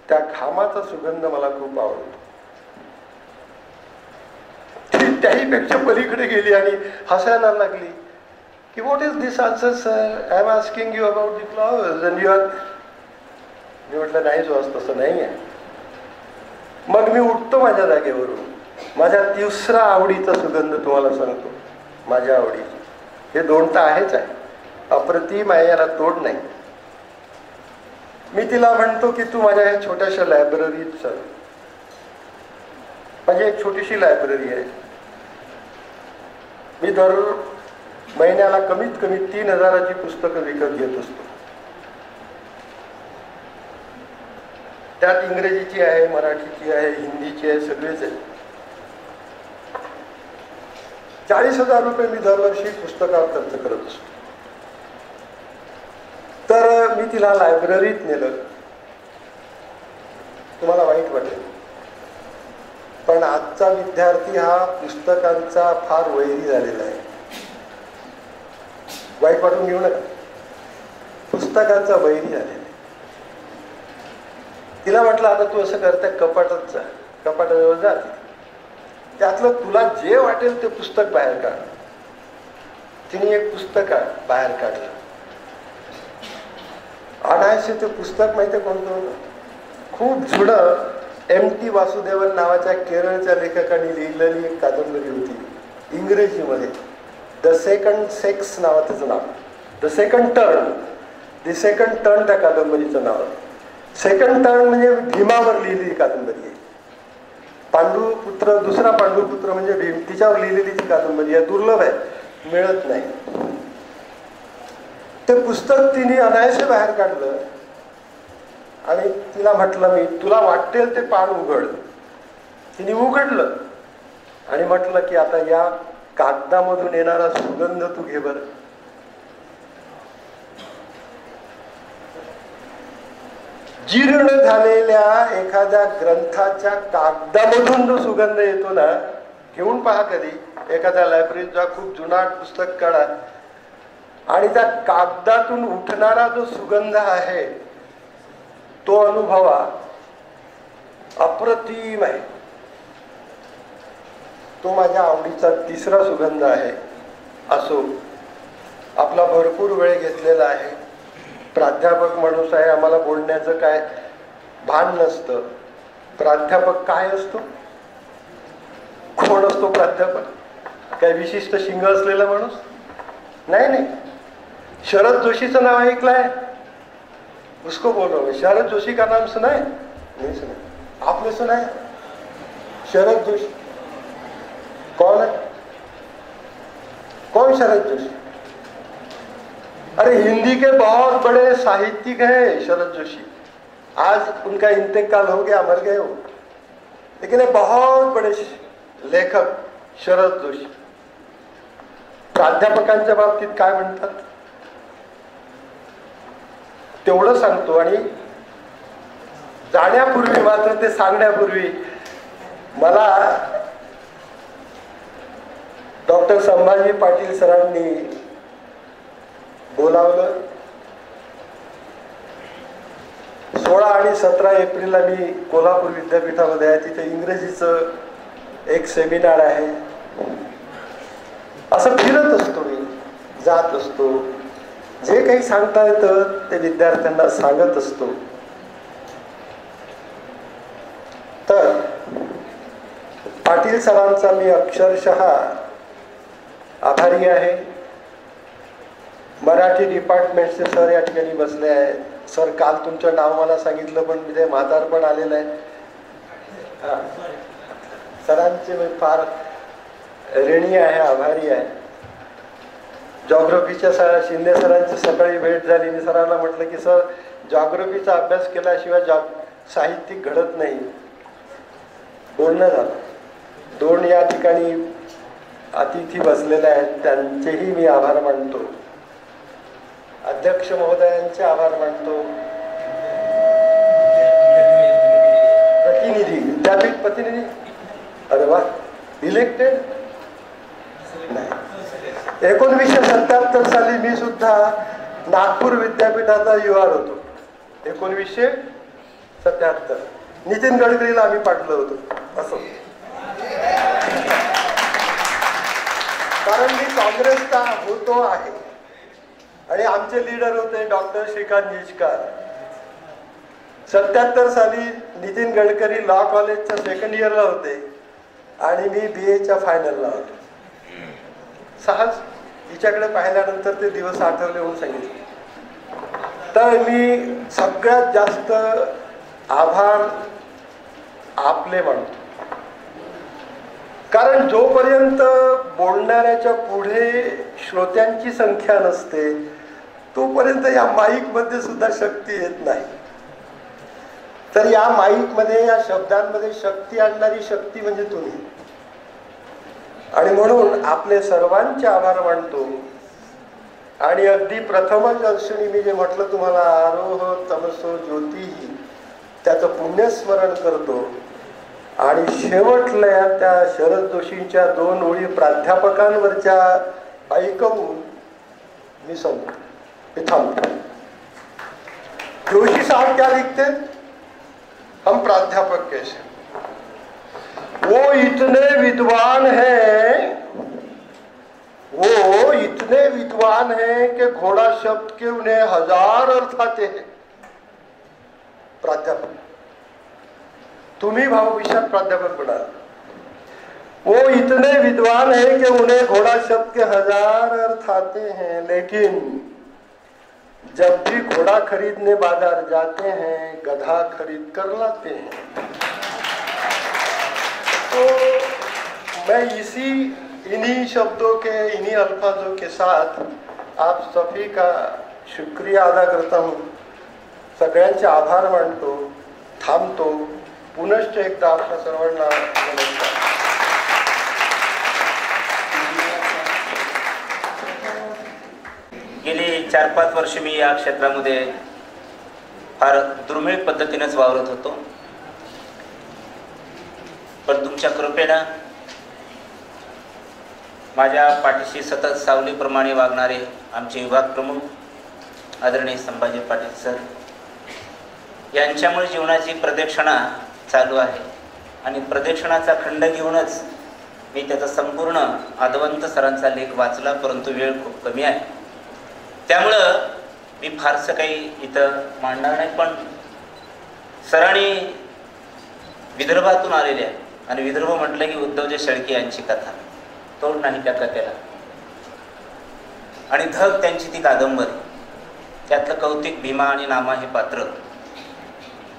त्या घामाचा सुगंध मला खूप आवडतो. त्याही पेक्षा पलीकडे गेली आणि हसायला लागली की what is this answer sir, I am asking you about the flowers and you are. मी म्हटलं नाही जोस, तसं नाही आहे. मग मी उठतो माझ्या जागेवरून. माझ्या तिसरा आवडीचा सुगंध तुम्हाला सांगतो, माझ्या आवडीचा. हे 2 तर आहेच आहे, अप्रतिम आहे, याला तोड नाही. मी तिला म्हणतो की तू माझ्या ह्या छोट्याशा लायब्ररीत चल. माझी एक छोटीशी लायब्ररी आहे. मी दर महिन्याला कमीत कमी 3000ची पुस्तकं विकत घेत असतो. त्यात इंग्रजीची आहे, मराठीची आहे, हिंदीची आहे, सगळेच आहे. 40,000 रुपये मी दरवर्षी पुस्तकावर खर्च करत असतो. तर मी तिला लायब्ररीत नेलं. तुम्हाला वाईट वाटेल, पण आजचा विद्यार्थी हा पुस्तकांचा फार वैरी झालेला आहे. वाईट वाटून घेऊ नका, पुस्तकांचा वैरी झालेला आहे. तिला म्हटलं आता तू असं करता, कपाटात जा, कपाटाजवळ जा, त्यातलं तुला जे वाटेल ते पुस्तक बाहेर काढ. तिने एक पुस्तक बाहेर काढलं. अनायसे ते पुस्तक माहिती कोणतं होतं? खूप जुनं M.T. वासुदेवन नावाच्या केरळच्या लेखकाने लिहिलेली एक कादंबरी होती इंग्रजीमध्ये. द सेकंड सेक्स नावाचं त्याचं नाव. द सेकंड टर्न त्या कादंबरीचं नाव. सेकंड टर्न म्हणजे भीमावर लिहिलेली कादंबरी आहे. पांडुपुत्र, दुसरा पांडुपुत्र म्हणजे भीम, तिच्यावर लिहिलेली ती कादंबरी आहे. दुर्लभ आहे, मिळत नाही. ते पुस्तक तिने अनायसे बाहेर काढलं आणि तिला म्हटलं मी तुला वाटेल ते पान उघड. तिने उघडलं आणि म्हटलं की आता या कागदामधून येणारा सुगंध तू घे बरं. जीर्ण झालेल्या एखाद्या ग्रंथाच्या कागदामधून जो सुगंध येतो ना, घेऊन पहा कधी. एखाद्या लायब्ररीत जा, खूप जुनाट पुस्तक काढा आणि त्या कागदातून उठणारा जो सुगंध आहे तो अनुभवा, अप्रतिम आहे. तो माझ्या आवडीचा 3रा सुगंध आहे. असो, आपला भरपूर वेळ घेतलेला आहे. प्राध्यापक माणूस आहे, आम्हाला बोलण्याचं काय भान नसतं. प्राध्यापक काय असतो? कोण असतो प्राध्यापक? काय विशिष्ट शिंग असलेला माणूस? नहीं नहीं. शरद जोशीचं नाव ऐकलंय? उसको बोलो. शरद जोशी का नाम सुना है? नहीं सुना. आपने सुना है? शरद जोशी कौन है? कौन शरद जोशी? अरे हिंदी के बहुत बड़े साहित्यिक हैं शरद जोशी. आज उनका इंतकाल हो गया, मर गए वो, लेकिन ये बहुत बड़े लेखक शरद जोशी. प्राध्यापकांच्या बाबतीत काय म्हणतात तेवढं सांगतो. आणि जाण्यापूर्वी मात्र ते सांगण्यापूर्वी मला डॉक्टर संभाजी पाटील सरांनी बोलावलं. 16 आणि 17 एप्रिलला मी कोल्हापूर विद्यापीठामध्ये आहे. तिथे इंग्रजीचं एक सेमिनार आहे. असं फिरत असतो मी, जात असतो. जे काही सांगता येतं ते विद्यार्थ्यांना सांगत असतो. तर पाटील सरांचा मी अक्षरशः आभारी आहे. मराठी डिपार्टमेंटचे सर या ठिकाणी बसले आहेत. सर काल तुमचं नाव मला सांगितलं पण मी ते म्हातार पण आलेलं आहे. सरांचे मी फार ऋणी आहे, आभारी आहे. जॉग्रफीच्या शिंदे सरांची सकाळी भेट झाली. मी सरांना म्हटलं की सर जॉग्रफीचा अभ्यास केल्याशिवाय साहित्यिक घडत नाही. बोलणं झालं. 2 या ठिकाणी अतिथी बसलेले आहेत, त्यांचेही मी आभार मानतो. अध्यक्ष महोदयांचे आभार मानतो. प्रतिनिधी, विद्यापीठ प्रतिनिधी, अरे वा, इलेक्टेड नाही. 1977 साली मी सुद्धा नागपूर विद्यापीठाचा युआर होतो. 1977 नितीन गडकरीला आम्ही पाठवलं होतं असं. कारण मी काँग्रेसचा होतो आहे आणि आमचे लीडर होते डॉक्टर श्रीकांत जिचकार. 77 साली नितीन गडकरी लॉ कॉलेजच्या सेकंड इयरला होते आणि मी BA फायनलला होतो. सहज हिच्याकडे पाहिल्यानंतर ते दिवस आठवले म्हणून सांगितले. तर मी सगळ्यात जास्त आभार आपले मानतो. कारण जोपर्यंत बोलणाऱ्याच्या पुढे श्रोत्यांची संख्या नसते तोपर्यंत या माईकमध्ये सुद्धा शक्ती येत नाही. तर या माईकमध्ये, या शब्दांमध्ये शक्ती आणणारी शक्ती म्हणजे तुम्ही. आणि म्हणून आपले सर्वांचे आभार मानतो. आणि अगदी प्रथमच दर्शनी मी जे म्हटलं तुम्हाला, आरोह तमसो ज्योतिही, त्याचं पुण्यस्मरण करतो. आणि शेवटल्या त्या शरद जोशींच्या 2 ओळी प्राध्यापकांवरच्या ऐकवून मी संपतो, मी थांबतो. जोशी साहब क्या लिखते, हम प्राध्यापक कैसे, वो इतने विद्वान हैं, वो इतने विद्वान हैं कि घोड़ा शब्द के उन्हें 1000 अर्थ आते हैं. प्राध्यापक, तुम्ही भावविशात प्राध्यापक बना. वो इतने विद्वान हैं कि उन्हें घोड़ा शब्द के 1000 अर्थ आते हैं, लेकिन जब भी घोड़ा खरीदने बाजार जाते हैं गधा खरीद कर लाते हैं. तो मैं इन्हीं शब्दों के, इन्हीं अल्फाजों के साथ आप सभी का शुक्रिया अदा करता हूँ. सगळ्यांचे आभार मानतो, थांबतो. पुनश्च एकदा आपल्या सर्वांना नमस्कार. गेली 4-5 वर्ष मी या क्षेत्रामध्ये फार दुर्मिळ पद्धतीनेच वावरत होतो. पण तुमच्या कृपेनं माझ्या पाठीशी सतत सावलीप्रमाणे वागणारे आमचे विभाग प्रमुख आदरणीय संभाजी पाटील सर यांच्यामुळे जीवनाची प्रदक्षिणा चालू आहे. आणि प्रदक्षिणाचा खंड घेऊनच मी त्याचा संपूर्ण आदवंत सरांचा लेख वाचला, परंतु वेळ खूप कमी आहे. त्यामुळं मी फारसं काही इथं मांडणार नाही. पण सरांनी विदर्भातून आलेल्या, आणि विदर्भ म्हटलं की उद्धवजी शेळके यांची कथा, तोड नाही त्या कथेला. आणि धग त्यांची ती कादंबरी, त्यातलं कौतिक, भीमा आणि नामा हे पात्र.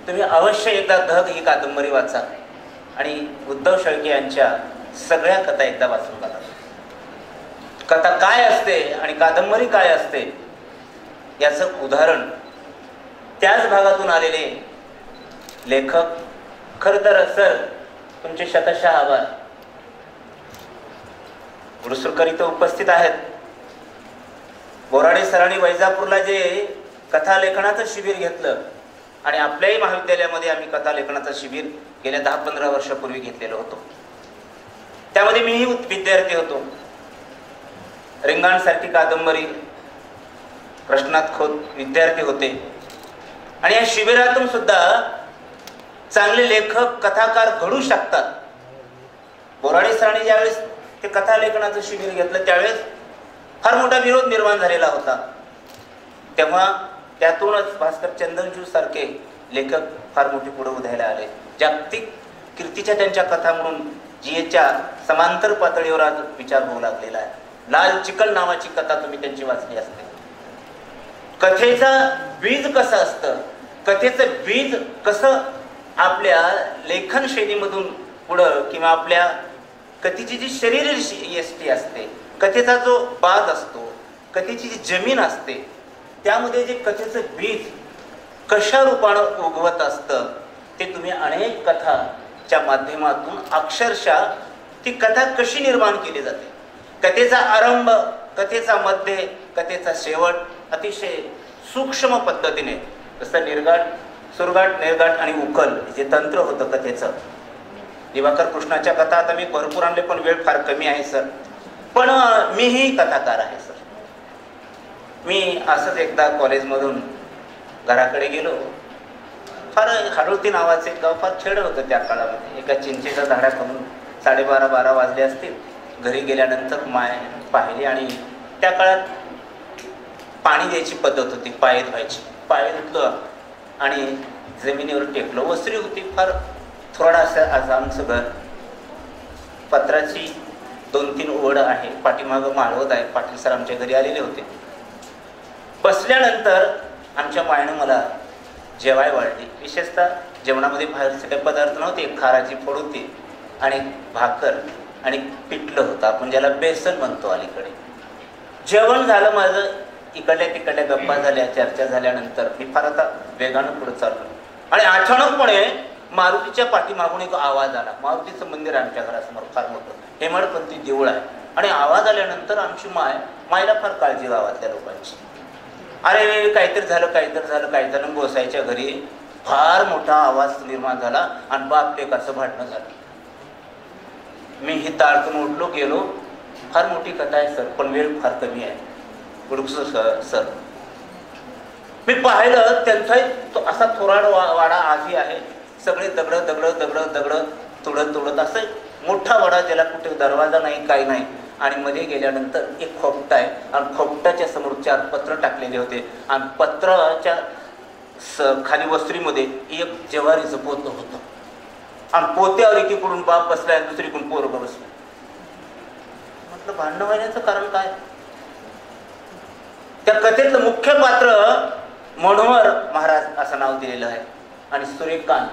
तुम्ही अवश्य एकदा धग ही कादंबरी वाचा आणि उद्धव शेळके यांच्या सगळ्या कथा एकदा वाचून बघा. कथा काय असते आणि कादंबरी काय असते याचं उदाहरण त्याच भागातून आलेले लेखक. खरं तर सर तुमचे शतशः आभार. गुरुसुरकर इथं उपस्थित आहेत. बोराडे सरांनी वैजापूरला जे कथा लेखनाचं शिबिर घेतलं, आणि आपल्याही महाविद्यालयामध्ये आम्ही कथा लेखनाचं शिबिर गेल्या 10-15 वर्षापूर्वी घेतलेलं होतो. त्यामध्ये मीही विद्यार्थी होतो. रिंगाणसारखी कादंबरी प्रश्नात खोत विद्यार्थी होते. आणि या शिबिरातून सुद्धा चांगले लेखक, कथाकार घडू शकतात. बोराडे सरांनी ज्यावेळेस ते कथा लेखनाचं शिबिर घेतलं त्यावेळेस फार मोठा विरोध निर्माण झालेला होता. तेव्हा त्यातूनच भास्कर चंदनजू सारखे लेखक फार मोठे पुढे उधायला आले. जागतिक कीर्तीच्या त्यांच्या कथा म्हणून जीएच्या समांतर पातळीवर आज विचार होऊ लागलेला आहे. लाल चिकल नावाची कथा तुम्ही त्यांची वाचली असते. कथेचं बीज कसं असतं, कथेचं बीज कसं आपल्या लेखन शैलीमधून पुढं, किंवा आपल्या कथेची जी शरीर यष्टी असते, कथेचा जो बाज असतो, कथेची जी जमीन असते, त्यामध्ये जे कथेचं बीज कशा रूपानं उगवत असतं ते तुम्ही अनेक कथाच्या माध्यमातून अक्षरशः ती कथा कशी निर्माण केली जाते, कथेचा आरंभ, कथेचा मध्य, कथेचा शेवट अतिशय सूक्ष्म पद्धतीने, जसं निर्गाट, सुरगाट, निर्गाट आणि उकल जे तंत्र होतं कथेचं. दिवाकर कृष्णाच्या कथा आता मी भरपूर आणले, पण वेळ फार कमी आहे सर. पण मीही कथाकार आहे सर. मी असंच एकदा कॉलेजमधून घराकडे गेलो. फार हाडोळती नावाचे एक गाव, फार खेड होतं त्या काळामध्ये. एका चिंचेच्या झाडाखालून 12:30 वाजले असतील. घरी गेल्यानंतर माय पाहिली, आणि त्या काळात पाणी द्यायची पद्धत होती, पाय धुवायची. पाय धुतलं आणि जमिनीवर टेकलो. वस्त्री होती फार थोडा असं आमचं घर. पत्राची 2-3 ओढ आहे, पाठीमागं माळवत आहे. पाटील सर आमच्या घरी आलेले होते. बसल्यानंतर आमच्या मायनं मला जेवाय वाढली. विशेषतः जेवणामध्ये बाहेरचे काही पदार्थ नव्हते. खाराची फोड होती आणि भाकर आणि पिठलं होतं, आपण ज्याला बेसन म्हणतो अलीकडे. जेवण झालं माझं. इकडल्या तिकडल्या गप्पा झाल्या, चर्चा झाल्यानंतर मी फार आता वेगानं पुढे चाललो आणि अचानकपणे मारुतीच्या पाठीमागून एक आवाज आला. मारुतीचं मंदिर आहे आमच्या घरासमोर, फार मोठं हेमाडपंथी देऊळ आहे. आणि आवाज आल्यानंतर आमची मायला फार काळजी गावातल्या लोकांची. अरे काहीतरी झालं. गोसाईच्या घरी फार मोठा आवाज निर्माण झाला आणि बाप लेकाचं भांडणं झालं. मी ही ताळतून उठलो, गेलो. फार मोठी कथा आहे सर, पण वेळ फार कमी आहे. सर मी पाहिलं त्यांचा असा थोराड वाडा आधी आहे. सगळे दगड तुडत असं मोठा वाडा, ज्याला कुठे दरवाजा नाही, काही नाही. आणि मध्ये गेल्यानंतर एक खोपटा आहे आणि खोपटाच्या समोर 4 पत्र टाकलेले होते आणि पत्राच्या खाली वस्त्रीमध्ये एक ज्वारीचं पोतं होतं आणि पोत्यावर एकीकडून बाप बसलाय, दुसरीकडून पोरगं बसलाय. म्हटलं भांडणं व्हायचं कारण काय? त्या कथेतलं मुख्य पात्र मनोहर महाराज असं नाव दिलेलं आहे आणि सूर्यकांत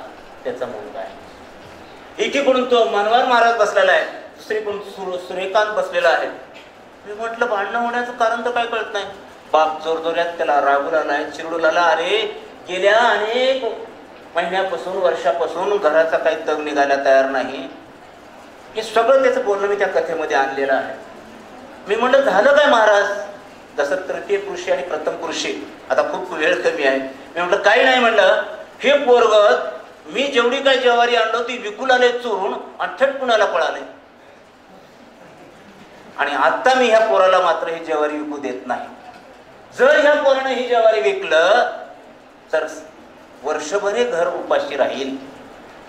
त्याचा मुलगा आहे. एकीकडून तो मनोहर महाराज बसलेला आहे, दुसरीकडून सूर्यकांत बसलेला आहे. मी म्हटलं भांडणं होण्याचं कारण तर काय कळत नाही. बाप जोरजोऱ्यात त्याला रागून आलाय, चिरडून आला. अरे गेल्या अनेक महिन्यापासून, वर्षापासून घराचा काही तग निघायला तयार नाही. हे सगळं त्याचं बोलणं मी त्या कथेमध्ये आणलेलं आहे. मी म्हटलं झालं काय महाराज? जसं तृतीय पुरुषी आणि प्रथम पुरुषी, आता खूप वेळ कमी आहे. मी म्हटलं काही नाही. म्हणलं हे पोरग मी जेवढी काही ज्वारी आणलो ती विकून आले चोरून आणि थेट पुण्याला पळाले. आणि आता मी ह्या पोराला मात्र ही ज्वारी विकू देत नाही. जर ह्या पोरानं ही ज्वारी विकलं तर वर्षभर हे घर उपाशी राहील.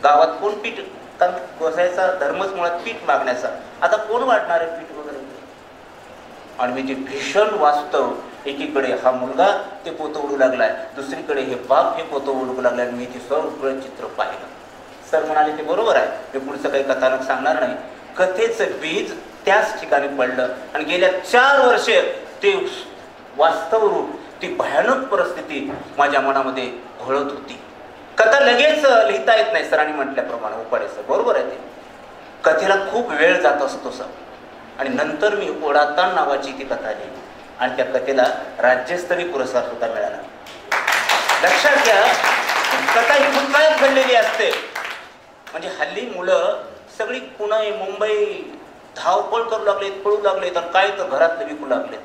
गावात कोण पीठ, कारण गोसाईचा धर्मच मुळात पीठ मागण्याचा. आता कोण वाटणार आहे पीठ वगैरे? आणि मी जे भीषण वास्तव, एकीकडे हा मुलगा ते पोतं उडू लागलाय, दुसरीकडे हे बाप हे पोतं उडू लागलाय. मी ते सगळं चित्र पाहिलं. सर म्हणाले ते बरोबर आहे, मी पुढचं काही कथानक सांगणार नाही. कथेचं बीज त्याच ठिकाणी पडलं आणि गेल्या 4 वर्षे ते वास्तव रूप, ती भयानक परिस्थिती माझ्या मनामध्ये घोळत होती. कथा लगेच लिहिता येत नाही सरांनी म्हटल्याप्रमाणे, उपाडे सर बरोबर आहे. ते कथेला खूप वेळ जात असतो सर. आणि नंतर मी ओढाताण नावाची ती कथा लिहिली आणि त्या कथेला राज्यस्तरीय पुरस्कार सुद्धा मिळाला. लक्षात घ्या, कथा ही खूप काय घडलेली असते. म्हणजे हल्ली मुलं सगळी पुणे मुंबई धावपळ करू लागलेत, पळू लागलेत आणि काय तर घरात विकू लागलेत.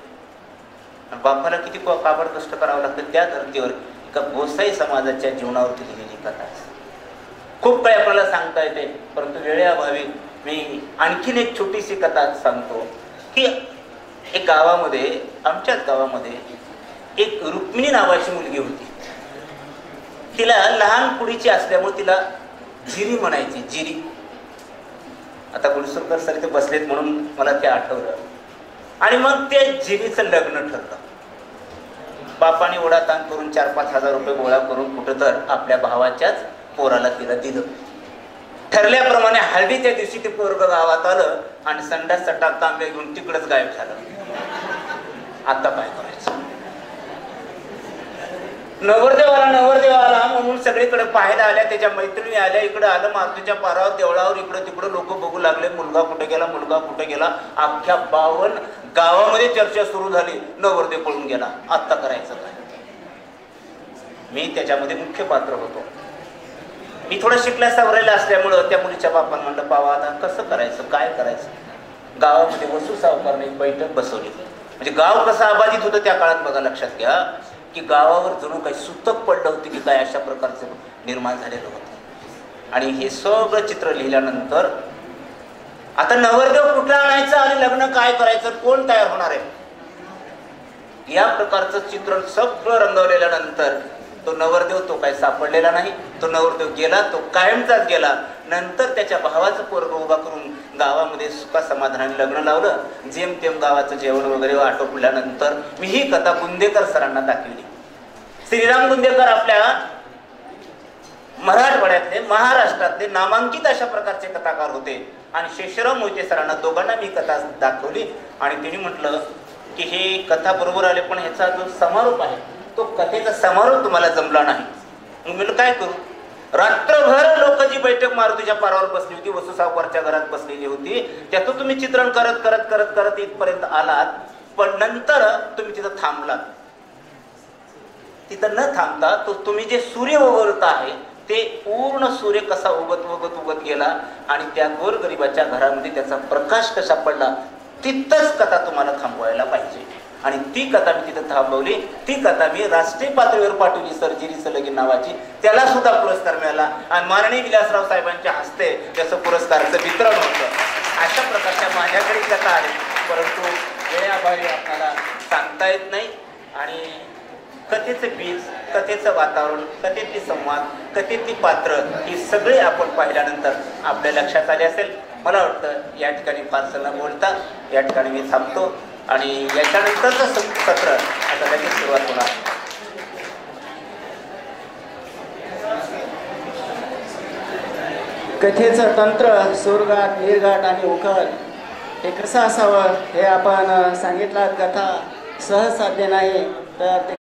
आणि बापाला किती काबड कष्ट करावं लागतं. त्या धर्तीवर एका गोसाई समाजाच्या जीवनावरती लिहिलेली कथा. खूप काही आपल्याला सांगता येते, परंतु वेळेअभावी मी आणखीन एक छोटीशी कथा सांगतो की एक गावामध्ये, आमच्याच गावामध्ये एक रुक्मिणी नावाची मुलगी होती. तिला लहान कुडीची असल्यामुळे तिला जिरी म्हणायची, जिरी. आता गुणसुरकर सर इथे बसलेत म्हणून मला ते आठवलं. आणि मग त्या जिरीचं लग्न ठरलं. बापाने ओढाताण करून 4-5 हजार रुपये गोळा करून कुठं तर आपल्या भावाच्याच पोराला तिला दिलं. ठरल्याप्रमाणे हळदीच्या दिवशी ते पोरगं गावात आलं आणि संडास सटा तांबे घेऊन तिकडच गायब झालं. आता काय करायचं? नवरदेवाला म्हणून सगळीकडे पाहायला आल्या, त्याच्या मैत्रिणी आल्या, इकडे आलं मारुतीच्या पारावर देवळावर, इकडं तिकडं लोक बघू लागले. मुलगा कुठे गेला. अख्ख्या 52 गावामध्ये चर्चा सुरू झाली. नवरदेव पळून गेला. आता करायचं काय? मी त्याच्यामध्ये मुख्य पात्र होतो. मी थोडं शिकल्या सवरेला असल्यामुळं त्या मुलीच्या बापानं म्हणलं, बाबा आता कसं करायचं, काय करायचं? गावामध्ये वसू सावकारने एक बैठक बसवली. म्हणजे गाव कसं अबाधित होतं त्या काळात बघा. लक्षात घ्या की गावावर जणू काही सुतक पडलं होतं की काय अशा प्रकारचं निर्माण झालेलं होतं. आणि हे सगळं चित्र लिहिल्यानंतर आता नवरदेव कुठला आणायचं आणि लग्न काय करायचं, कोण तयार होणार आहे, या प्रकारचं चित्र सगळं रंगवलेल्यानंतर तो नवरदेव तो काही सापडलेला नाही. तो नवरदेव गेला, तो कायमचाच गेला. नंतर त्याच्या भावाचं पोरगं उभा करून गावामध्ये सुखा समाधानाने लग्न लावलं. जेमतेम गावाचं जेवण वगैरे आटोपल्यानंतर मी ही कथा गुंदेकर सरांना दाखवली. श्रीराम गुंदेकर आपल्या मराठवाड्यातले महाराष्ट्रातले नामांकित अशा प्रकारचे कथाकार होते आणि शेषराव मोहिते सरांना दोघांना मी कथा दाखवली आणि त्यांनी म्हटलं की हे कथा बरोबर आले पण ह्याचा जो समारोप आहे तो कथेचा समारोप तुम्हाला जमला नाही. मग मी काय करू, रात्रभर लोक जी बैठक मारुतीच्या पारावर बसली होती, वसू सावकारच्या घरात बसलेली होती, त्याचं तुम्ही चित्रण करत करत करत करत इथपर्यंत आलात, पण नंतर तुम्ही तिथं थांबलात. तिथं न थांबता तो तुम्ही जे सूर्य उगवत आहे ते पूर्ण सूर्य कसा उगत उगत उगत गेला आणि त्या गोरगरिबाच्या घरामध्ये त्याचा प्रकाश कसा पडला, तिथंच कथा तुम्हाला थांबवायला पाहिजे. आणि ती कथा मी तिथं थांबवली. ती कथा मी राष्ट्रीय पातळीवर पाठवली, सर्जिरीचं लगीन नावाची. त्याला सुद्धा पुरस्कार मिळाला आणि माननीय विलासराव साहेबांच्या हस्ते त्याचं पुरस्काराचं वितरण होतं. अशा प्रकारच्या माझ्याकडे कथा आहे, परंतु वेळेअभावी आपल्याला सांगता येत नाही. आणि कथेचं बीज, कथेचं वातावरण, कथेतली संवाद, कथेतली पात्र ही सगळे आपण पाहिल्यानंतर आपल्या लक्षात आले असेल. मला वाटतं या ठिकाणी फारसं न बोलता या ठिकाणी मी थांबतो आणि याच्यानंतरचं सत्र आता लगेच सुरुवात होणार. कथेचं तंत्र, सूरघाट, नीरघाट आणि उखल हे कसं असावं हे आपण सांगितलं. कथा सहज साध्य नाही तर